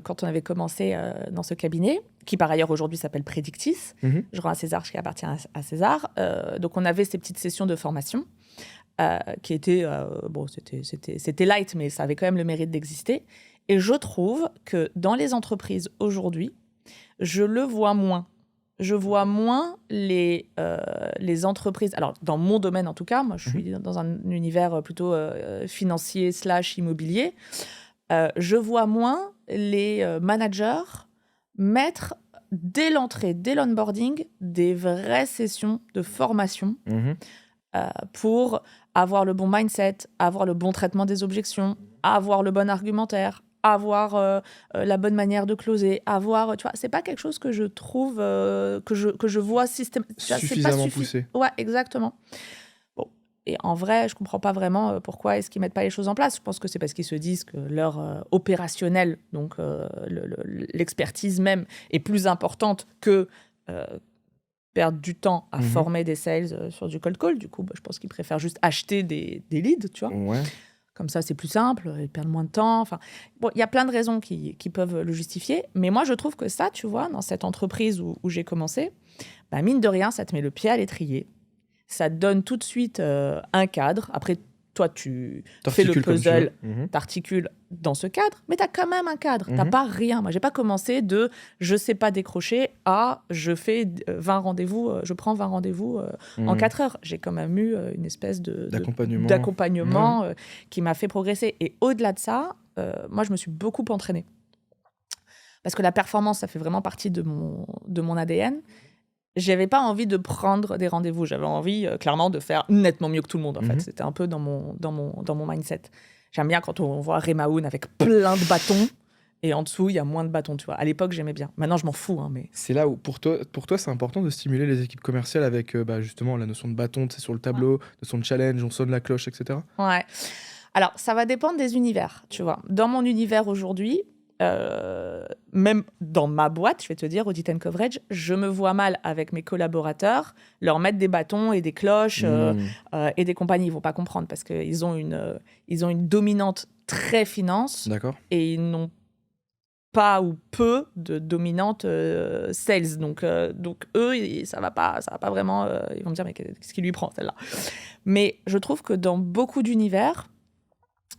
quand on avait commencé dans ce cabinet, qui par ailleurs aujourd'hui s'appelle Predictis, je rends à César ce qui appartient à César, donc on avait ces petites sessions de formation. Qui était, c'était light, mais ça avait quand même le mérite d'exister. Et je trouve que dans les entreprises aujourd'hui, je le vois moins. Je vois moins les entreprises, alors dans mon domaine en tout cas, moi je suis dans un univers plutôt financier / immobilier, je vois moins les managers mettre dès l'entrée, dès l'onboarding, des vraies sessions de formation pour avoir le bon mindset, avoir le bon traitement des objections, avoir le bon argumentaire, avoir la bonne manière de closer, avoir, tu vois, c'est pas quelque chose que je trouve, que je vois systématiquement. Suffisamment poussé. Ouais, exactement. Bon, et en vrai, je comprends pas vraiment pourquoi est-ce qu'ils mettent pas les choses en place. Je pense que c'est parce qu'ils se disent que leur opérationnel, donc l'expertise même, est plus importante que perdre du temps à former des sales sur du cold call. Du coup, je pense qu'ils préfèrent juste acheter des leads, tu vois. Ouais. Comme ça, c'est plus simple, ils perdent moins de temps. Enfin, bon, il y a plein de raisons qui peuvent le justifier. Mais moi, je trouve que ça, tu vois, dans cette entreprise où j'ai commencé, mine de rien, ça te met le pied à l'étrier. Ça te donne tout de suite un cadre. Après, toi, tu fais le puzzle, t'articules dans ce cadre, mais tu as quand même un cadre. Tu n'as pas rien. Moi, j'ai pas commencé de je sais pas décrocher à je fais 20 rendez-vous, je prends 20 rendez-vous en 4 heures. J'ai quand même eu une espèce d'accompagnement qui m'a fait progresser. Et au-delà de ça, moi, je me suis beaucoup entraînée. Parce que la performance, ça fait vraiment partie de mon ADN. J'avais pas envie de prendre des rendez-vous. J'avais envie, clairement, de faire nettement mieux que tout le monde, en fait. C'était un peu dans mon mindset. J'aime bien quand on voit Remaoun avec plein de bâtons et en dessous, il y a moins de bâtons, tu vois. À l'époque, j'aimais bien. Maintenant, je m'en fous, mais... C'est là où, pour toi, c'est important de stimuler les équipes commerciales avec, justement, la notion de bâton, tu sais, sur le tableau, notion de challenge, on sonne la cloche, etc. Ouais. Alors, ça va dépendre des univers, tu vois. Dans mon univers aujourd'hui, même dans ma boîte, je vais te dire, Audit & Coverage, je me vois mal avec mes collaborateurs leur mettre des bâtons et des cloches et des compagnies. Ils ne vont pas comprendre parce qu'ils ont une dominante très finance. D'accord. Et ils n'ont pas ou peu de dominante sales. Donc eux, ça va pas vraiment... ils vont me dire, mais qu'est-ce qui lui prend, celle-là? Mais je trouve que dans beaucoup d'univers,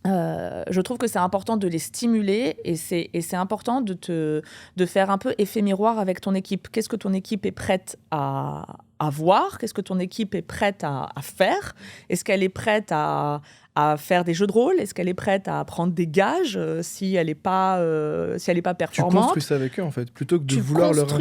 Je trouve que c'est important de les stimuler et c'est important de faire un peu effet miroir avec ton équipe. Qu'est-ce que ton équipe est prête à voir? Qu'est-ce que ton équipe est prête à faire? Est-ce qu'elle est prête à faire des jeux de rôle? Est-ce qu'elle est prête à prendre des gages si elle n'est pas performante? Tu construis ça avec eux, en fait, plutôt que de vouloir leur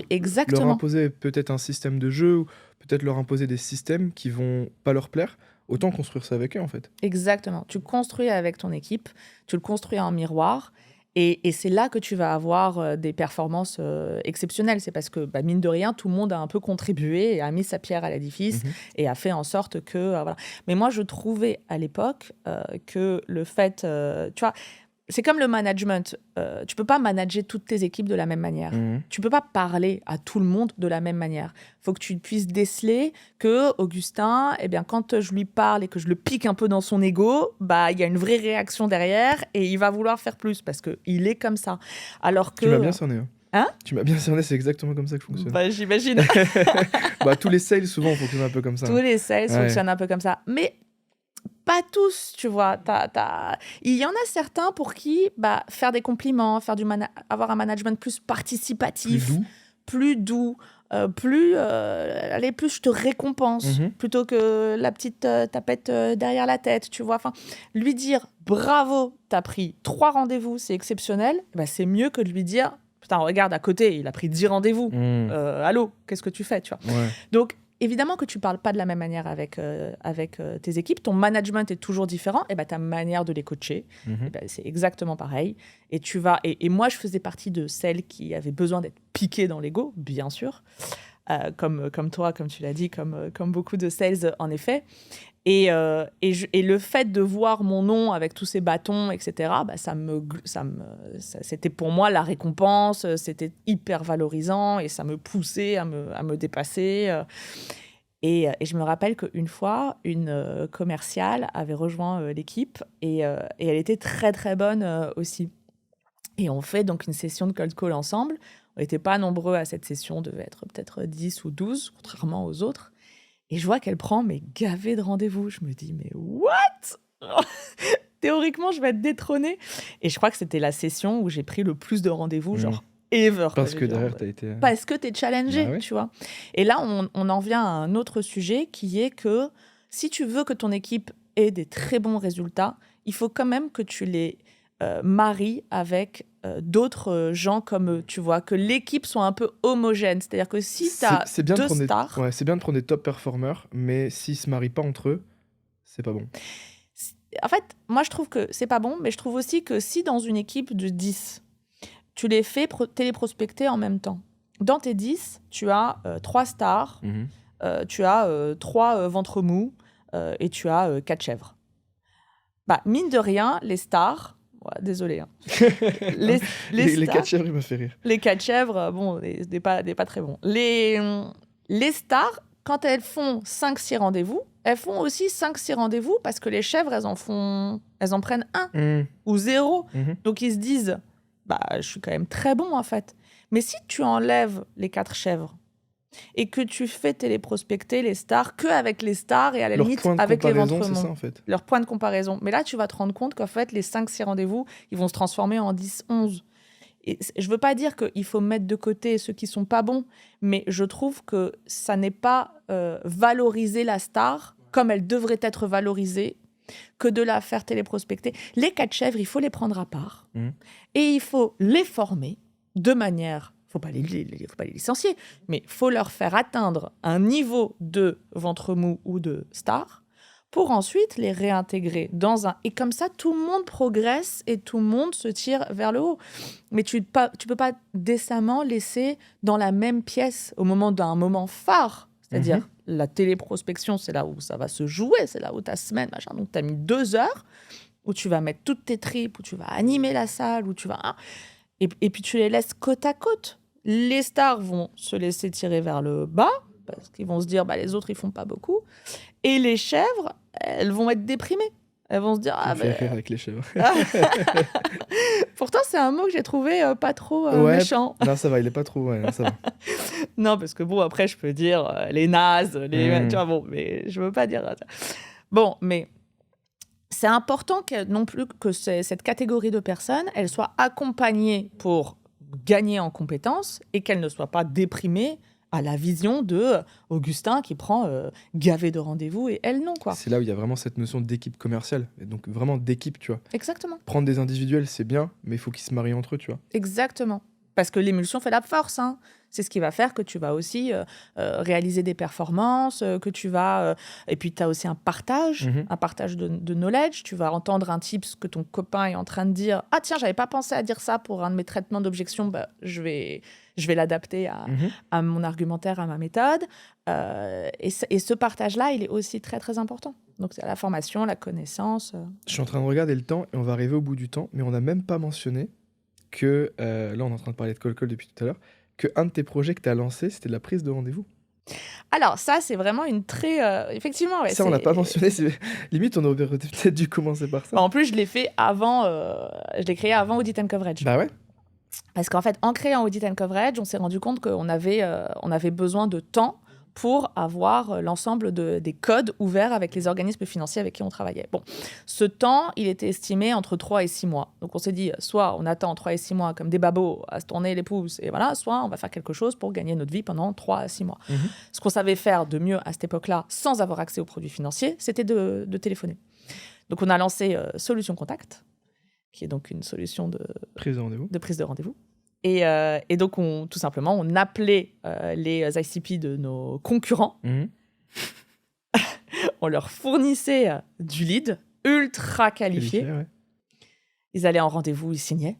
imposer peut-être un système de jeu ou peut-être leur imposer des systèmes qui vont pas leur plaire. Autant construire ça avec eux, en fait. Exactement. Tu construis avec ton équipe, tu le construis en miroir, et c'est là que tu vas avoir des performances exceptionnelles. C'est parce que, mine de rien, tout le monde a un peu contribué et a mis sa pierre à l'édifice et a fait en sorte que... voilà. Mais moi, je trouvais à l'époque que le fait... tu vois, c'est comme le management. Tu peux pas manager toutes tes équipes de la même manière. Tu peux pas parler à tout le monde de la même manière. Il faut que tu puisses déceler que Augustin, quand je lui parle et que je le pique un peu dans son ego, il y a une vraie réaction derrière et il va vouloir faire plus parce qu'il est comme ça. Alors que... Tu m'as bien cerné. Hein? Tu m'as bien cerné, c'est exactement comme ça que fonctionne. J'imagine. Tous les sales, souvent, fonctionnent un peu comme ça. Tous les sales fonctionnent un peu comme ça. Mais... pas tous, tu vois. Il y en a certains pour qui faire des compliments, avoir un management plus participatif, plus doux, plus je te récompense plutôt que la petite tapette derrière la tête, tu vois. Enfin, lui dire bravo, t'as pris 3 rendez-vous, c'est exceptionnel, c'est mieux que de lui dire putain, regarde à côté, il a pris 10 rendez-vous. Allô, qu'est-ce que tu fais, tu vois. Donc, évidemment que tu ne parles pas de la même manière avec tes équipes. Ton management est toujours différent. Et ta manière de les coacher, c'est exactement pareil. Et moi, je faisais partie de celles qui avaient besoin d'être piquées dans l'ego, bien sûr. Comme toi, comme tu l'as dit, comme beaucoup de sales, en effet. Et le fait de voir mon nom avec tous ces bâtons, etc., c'était pour moi la récompense, c'était hyper valorisant et ça me poussait à me dépasser. Et je me rappelle qu'une fois, une commerciale avait rejoint l'équipe et elle était très, très bonne aussi. Et on fait donc une session de cold call ensemble. On n'était pas nombreux à cette session, on devait être peut-être 10 ou 12, contrairement aux autres. Et je vois qu'elle prend gavée de rendez-vous. Je me dis, mais what? Théoriquement, je vais être détrônée. Et je crois que c'était la session où j'ai pris le plus de rendez-vous, genre ever. Parce que derrière, t'as été... Parce que t'es challengé, tu vois. Et là, on en vient à un autre sujet qui est que si tu veux que ton équipe ait des très bons résultats, il faut quand même que tu les maries avec d'autres gens comme eux, tu vois, que l'équipe soit un peu homogène. C'est-à-dire que si tu as deux stars... c'est bien de prendre des top performers, mais s'ils ne se marient pas entre eux, c'est pas bon. En fait, moi, je trouve que c'est pas bon, mais je trouve aussi que si dans une équipe de 10, tu les fais téléprospecter en même temps, dans tes 10, tu as 3 stars, tu as 3 ventres mous et tu as 4 chèvres. Mine de rien, les stars... Ouais, désolé. Hein. Les 4 chèvres, il m'a fait rire. Les 4 chèvres, bon, des pas très bons. Les stars, quand elles font 5-6 rendez-vous, elles font aussi 5-6 rendez-vous parce que les chèvres, elles en prennent 1 ou 0. Donc, ils se disent, je suis quand même très bon, en fait. Mais si tu enlèves les 4 chèvres et que tu fais téléprospecter les stars qu'avec les stars et à la limite avec les ventres mous. En fait. Leur point de comparaison. Mais là, tu vas te rendre compte qu'en fait, les 5-6 rendez-vous, ils vont se transformer en 10-11. Et je veux pas dire qu'il faut mettre de côté ceux qui sont pas bons, mais je trouve que ça n'est pas valoriser la star comme elle devrait être valorisée que de la faire téléprospecter. Les 4 chèvres, il faut les prendre à part et il faut les former de manière... faut pas les licencier, mais faut leur faire atteindre un niveau de ventre mou ou de star pour ensuite les réintégrer dans un... Et comme ça, tout le monde progresse et tout le monde se tire vers le haut. Mais tu peux pas décemment laisser dans la même pièce au moment d'un moment phare, c'est-à-dire la téléprospection, c'est là où ça va se jouer, c'est là où ta semaine, machin. Donc, tu as mis 2 heures où tu vas mettre toutes tes tripes, où tu vas animer la salle, où tu vas... Et puis, tu les laisses côte à côte. Les stars vont se laisser tirer vers le bas, parce qu'ils vont se dire, les autres, ils font pas beaucoup. Et les chèvres, elles vont être déprimées. Elles vont se dire... Ça me fait rire avec les chèvres. Pourtant, c'est un mot que j'ai trouvé pas trop méchant. Non, ça va, il est pas trop... Ouais, ça va. Non, parce que bon, après, je peux dire les nazes, tu vois, bon, mais je veux pas dire... Bon, mais c'est important non plus que cette catégorie de personnes, elle soit accompagnée pour gagner en compétences et qu'elle ne soit pas déprimée à la vision de Augustin qui prend gavé de rendez-vous et elle non, quoi. C'est là où il y a vraiment cette notion d'équipe commerciale, et donc vraiment d'équipe, tu vois. Exactement. Prendre des individuels, c'est bien, mais il faut qu'ils se marient entre eux, tu vois. Exactement. Parce que l'émulsion fait la force, hein. C'est ce qui va faire que tu vas aussi réaliser des performances, que tu vas... et puis, tu as aussi un partage de knowledge. Tu vas entendre un tips que ton copain est en train de dire. « Ah tiens, j'avais pas pensé à dire ça pour un de mes traitements d'objection. Bah, je vais l'adapter à mon argumentaire, à ma méthode. » Et ce partage-là, il est aussi très, très important. Donc, c'est la formation, la connaissance. Je suis en train de regarder le temps, et on va arriver au bout du temps, mais on n'a même pas mentionné que, là, on est en train de parler de Call depuis tout à l'heure, qu'un de tes projets que tu as lancé, c'était la prise de rendez-vous. Alors, ça, c'est vraiment une très... effectivement, ouais. Ça, on l'a pas mentionné. Limite, on aurait peut-être dû commencer par ça. En plus, je l'ai fait avant... je l'ai créé avant Audit & Coverage. Bah ouais. Parce qu'en fait, en créant Audit & Coverage, on s'est rendu compte qu'on avait besoin de temps pour avoir l'ensemble des codes ouverts avec les organismes financiers avec qui on travaillait. Bon, ce temps, il était estimé entre 3 et 6 mois. Donc, on s'est dit, soit on attend 3 et 6 mois comme des babots à se tourner les pouces, et voilà, soit on va faire quelque chose pour gagner notre vie pendant 3 à 6 mois. Ce qu'on savait faire de mieux à cette époque-là, sans avoir accès aux produits financiers, c'était de téléphoner. Donc, on a lancé Solution Contact, qui est donc une solution de prise de rendez-vous. Et donc, tout simplement, on appelait les ICP de nos concurrents. On leur fournissait du lead ultra qualifié. Ouais. Ils allaient en rendez-vous, ils signaient.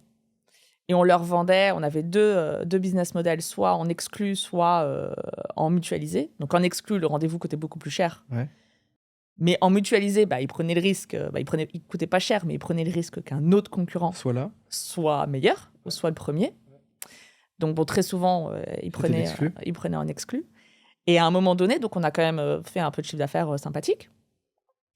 Et on leur vendait, on avait deux business models, soit en exclu, soit en mutualisé. Donc, en exclu, le rendez-vous coûtait beaucoup plus cher. Ouais. Mais en mutualisé, ils prenaient le risque. Il coûtait pas cher, mais ils prenaient le risque qu'un autre concurrent soit meilleur, soit le premier. Donc, bon, très souvent, ils prenaient en exclu. Et à un moment donné, donc, on a quand même fait un peu de chiffre d'affaires sympathique.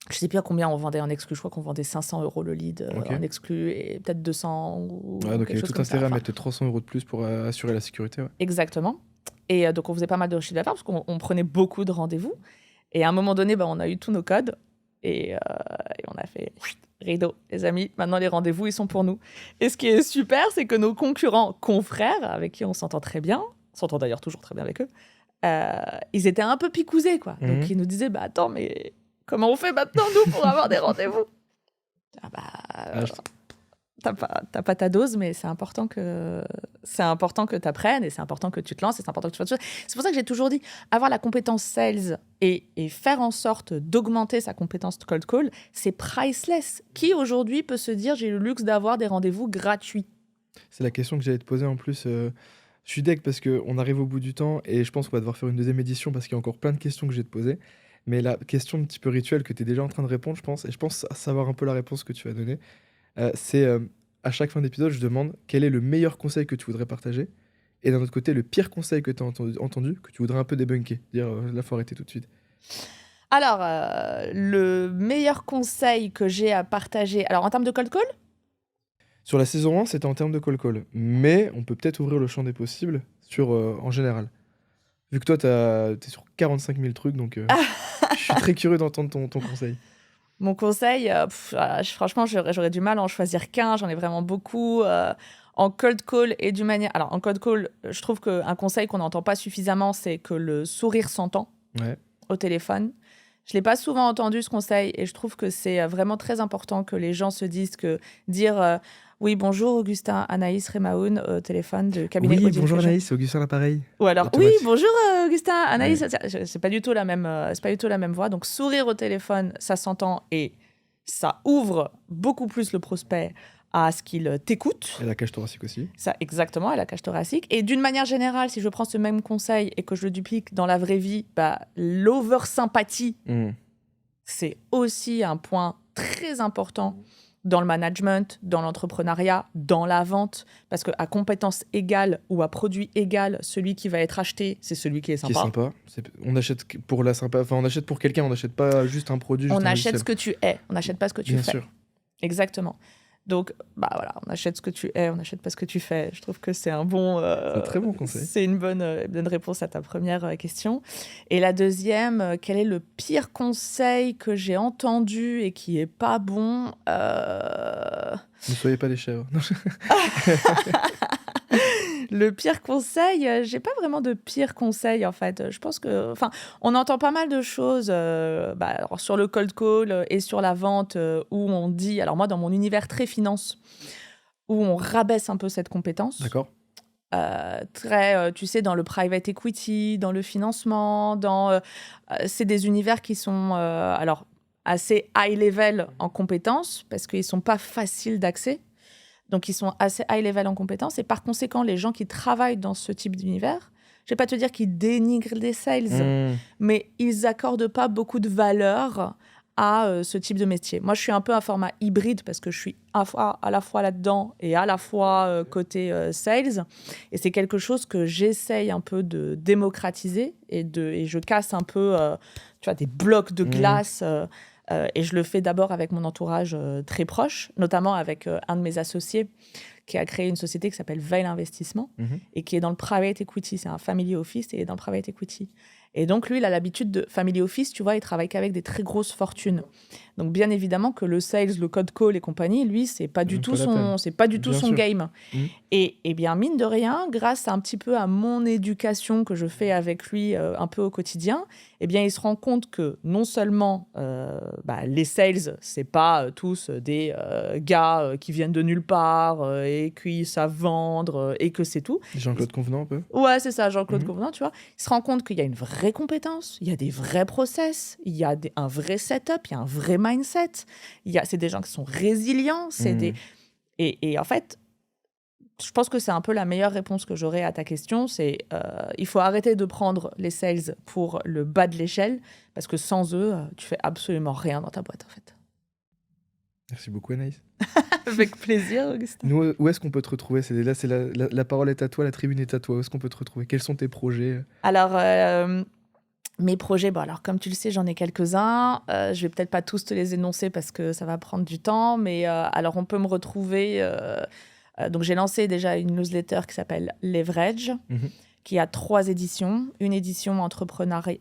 Je ne sais plus à combien on vendait en exclu. Je crois qu'on vendait 500 € le lead en exclu et peut-être 200 ou donc, il y a tout intérêt à mettre 300 € de plus pour assurer la sécurité. Ouais. Exactement. Et donc, on faisait pas mal de chiffre d'affaires parce qu'on prenait beaucoup de rendez-vous. Et à un moment donné, on a eu tous nos codes et on a fait rideau, les amis. Maintenant, les rendez-vous, ils sont pour nous. Et ce qui est super, c'est que nos concurrents confrères, avec qui on s'entend très bien, on s'entend d'ailleurs toujours très bien avec eux, ils étaient un peu picousés, quoi. Donc, ils nous disaient, attends, mais comment on fait maintenant, nous, pour avoir des rendez-vous ? T'as pas ta dose, mais c'est important que tu apprennes et c'est important que tu te lances et c'est important que tu fasses des choses. C'est pour ça que j'ai toujours dit, avoir la compétence sales et faire en sorte d'augmenter sa compétence cold call, c'est priceless. Qui aujourd'hui peut se dire, j'ai le luxe d'avoir des rendez-vous gratuits ? C'est la question que j'allais te poser en plus. Je suis deg parce qu'on arrive au bout du temps et je pense qu'on va devoir faire une deuxième édition parce qu'il y a encore plein de questions que je vais te poser. Mais la question un petit peu rituelle que tu es déjà en train de répondre, je pense, et je pense savoir un peu la réponse que tu vas donner, c'est à chaque fin d'épisode, je demande quel est le meilleur conseil que tu voudrais partager et d'un autre côté, le pire conseil que tu as entendu, que tu voudrais un peu débunker, dire là, faut arrêter tout de suite. Alors, le meilleur conseil que j'ai à partager, alors en termes de cold call ? Sur la saison 1, c'était en termes de cold call, mais on peut peut-être ouvrir le champ des possibles en général. Vu que toi, t'es sur 45 000 trucs, donc je suis très curieux d'entendre ton conseil. Mon conseil, franchement, j'aurais du mal à en choisir qu'un. J'en ai vraiment beaucoup. En cold call et d'une manière... Alors, en cold call, je trouve qu'un conseil qu'on n'entend pas suffisamment, c'est que le sourire s'entend au téléphone. Je ne l'ai pas souvent entendu, ce conseil, et je trouve que c'est vraiment très important que les gens se disent que dire oui, bonjour Augustin, Anaïs Remaoun au téléphone de cabinet. Oui, bonjour Anaïs, Augustin l'appareil. Ou alors, oui, bonjour Augustin, Anaïs. Ouais. C'est pas du tout la même voix. Donc, sourire au téléphone, ça s'entend et ça ouvre beaucoup plus le prospect à ce qu'il t'écoute. Et la cage thoracique aussi. Ça, exactement, et la cage thoracique. Et d'une manière générale, si je prends ce même conseil et que je le duplique dans la vraie vie, l'over-sympathie, c'est aussi un point très important dans le management, dans l'entrepreneuriat, dans la vente, parce qu'à compétence égale ou à produit égal, celui qui va être acheté, c'est celui qui est sympa. Qui est sympa. On achète pour la sympa, enfin on achète pour quelqu'un, on n'achète pas juste un produit. On achète ce que tu es, on n'achète pas ce que tu fais. Bien sûr. Exactement. Donc, voilà, on achète ce que tu es, on n'achète pas ce que tu fais. Je trouve que c'est un bon... C'est un très bon conseil. C'est une bonne réponse à ta première question. Et la deuxième, quel est le pire conseil que j'ai entendu et qui est pas bon Ne soyez pas des chèvres. Non, Le pire conseil, j'ai pas vraiment de pire conseil en fait. Je pense que, enfin, on entend pas mal de choses alors, sur le cold call et sur la vente où on dit, alors moi dans mon univers très finance, où on rabaisse un peu cette compétence. D'accord. Tu sais, dans le private equity, dans le financement, c'est des univers qui sont alors assez high level en compétences parce qu'ils sont pas faciles d'accès. Donc, ils sont assez high level en compétences. Et par conséquent, les gens qui travaillent dans ce type d'univers, je vais pas te dire qu'ils dénigrent les sales, mais ils accordent pas beaucoup de valeur à ce type de métier. Moi, je suis un peu un format hybride parce que je suis à la fois là-dedans et à la fois côté sales. Et c'est quelque chose que j'essaye un peu de démocratiser et je casse un peu tu vois, des blocs de glace et je le fais d'abord avec mon entourage très proche, notamment avec un de mes associés qui a créé une société qui s'appelle Veil Investissement et qui est dans le private equity. C'est un family office et il est dans le private equity. Et donc, lui, il a l'habitude de family office, tu vois, il travaille qu'avec des très grosses fortunes. Donc, bien évidemment que le sales, le code call et compagnie, lui, c'est pas du tout son game. Et bien, mine de rien, grâce un petit peu à mon éducation que je fais avec lui un peu au quotidien, eh bien, il se rend compte que non seulement les sales, c'est pas tous des gars qui viennent de nulle part et qui savent vendre et que c'est tout. Jean-Claude Convenant un peu. Ouais, c'est ça, Jean-Claude Convenant, tu vois. Il se rend compte qu'il y a une vraie compétence, il y a des vrais process, il y a un vrai setup, il y a un vrai mindset. C'est des gens qui sont résilients, et en fait, je pense que c'est un peu la meilleure réponse que j'aurais à ta question, c'est il faut arrêter de prendre les sales pour le bas de l'échelle, parce que sans eux, tu fais absolument rien dans ta boîte, en fait. Merci beaucoup, Anaïs. Avec plaisir, Augustin. Nous, où est-ce qu'on peut te retrouver? La parole est à toi, la tribune est à toi. Où est-ce qu'on peut te retrouver? Quels sont tes projets? Alors, mes projets, alors comme tu le sais, j'en ai quelques-uns. Je vais peut-être pas tous te les énoncer parce que ça va prendre du temps, mais alors on peut me retrouver... donc j'ai lancé déjà une newsletter qui s'appelle Leverage, qui a 3 éditions. Une édition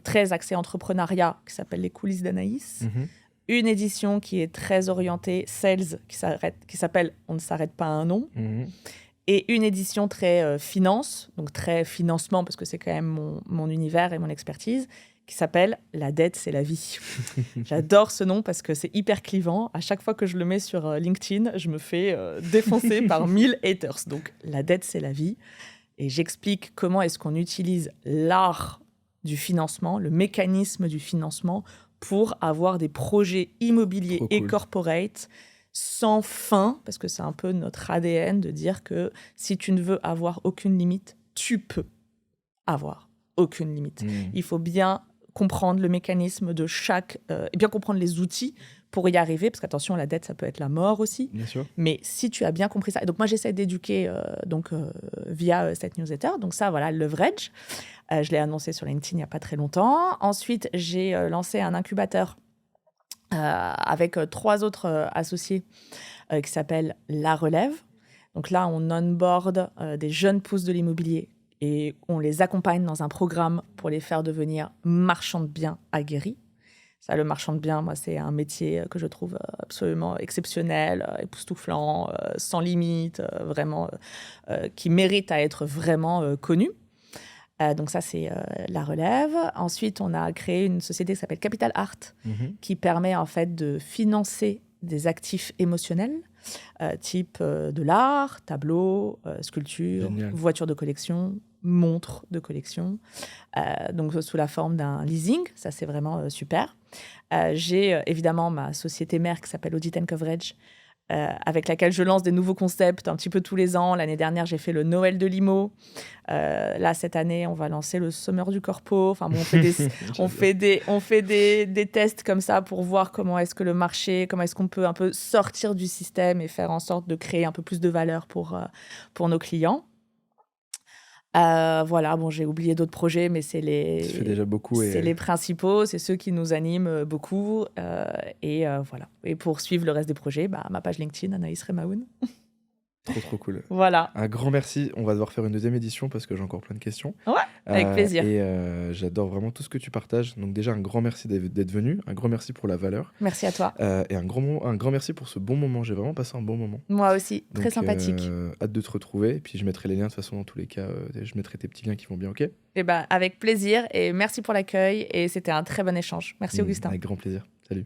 très axée entrepreneuriat qui s'appelle Les coulisses d'Anaïs. Une édition qui est très orientée sales qui s'appelle On ne s'arrête pas à un nom. Et une édition très finance, donc très financement parce que c'est quand même mon univers et mon expertise, qui s'appelle La dette, c'est la vie. J'adore ce nom parce que c'est hyper clivant. À chaque fois que je le mets sur LinkedIn, je me fais défoncer par 1000 haters. Donc, La dette, c'est la vie. Et j'explique comment est-ce qu'on utilise l'art du financement, le mécanisme du financement pour avoir des projets immobiliers et corporate sans fin, parce que c'est un peu notre ADN de dire que si tu ne veux avoir aucune limite, tu peux avoir aucune limite. Il faut bien comprendre le mécanisme de chaque... et bien comprendre les outils pour y arriver, parce qu'attention, la dette, ça peut être la mort aussi. Bien sûr. Mais si tu as bien compris ça... Et donc, moi, j'essaie d'éduquer via cette newsletter. Donc ça, voilà, Leverage. Je l'ai annoncé sur LinkedIn il n'y a pas très longtemps. Ensuite, j'ai lancé un incubateur avec 3 autres associés qui s'appelle La Relève. Donc là, on onboard des jeunes pousses de l'immobilier et on les accompagne dans un programme pour les faire devenir marchands de biens aguerris. Ça, le marchand de biens, moi, c'est un métier que je trouve absolument exceptionnel, époustouflant, sans limite, vraiment, qui mérite à être vraiment connu. Donc ça, c'est La Relève. Ensuite, on a créé une société qui s'appelle Capital Art, qui permet en fait de financer des actifs émotionnels, type de l'art, tableaux, sculptures, voitures de collection, montres de collection, donc sous la forme d'un leasing. Ça, c'est vraiment super. J'ai évidemment ma société mère qui s'appelle Audit & Coverage, avec laquelle je lance des nouveaux concepts un petit peu tous les ans. L'année dernière, j'ai fait le Noël de l'IMO. Là, cette année, on va lancer le Summer du Corpo. Enfin, bon, on fait des tests comme ça pour voir comment est-ce que le marché, comment est-ce qu'on peut un peu sortir du système et faire en sorte de créer un peu plus de valeur pour nos clients. Voilà, bon, j'ai oublié d'autres projets, mais c'est Ça fait déjà beaucoup. c'est les principaux, c'est ceux qui nous animent beaucoup. Voilà. Et pour suivre le reste des projets, ma page LinkedIn, Anaïs Remaoun. Trop cool. Voilà. Un grand merci. On va devoir faire une deuxième édition parce que j'ai encore plein de questions. Ouais, avec plaisir. Et j'adore vraiment tout ce que tu partages. Donc déjà, un grand merci d'être venu. Un grand merci pour la valeur. Merci à toi. Et un grand merci pour ce bon moment. J'ai vraiment passé un bon moment. Moi aussi, très Donc, sympathique. Hâte de te retrouver. Et puis je mettrai les liens de toute façon dans tous les cas. Je mettrai tes petits liens qui vont bien, ok? Avec plaisir et merci pour l'accueil et c'était un très bon échange. Merci Augustin. Avec grand plaisir. Salut.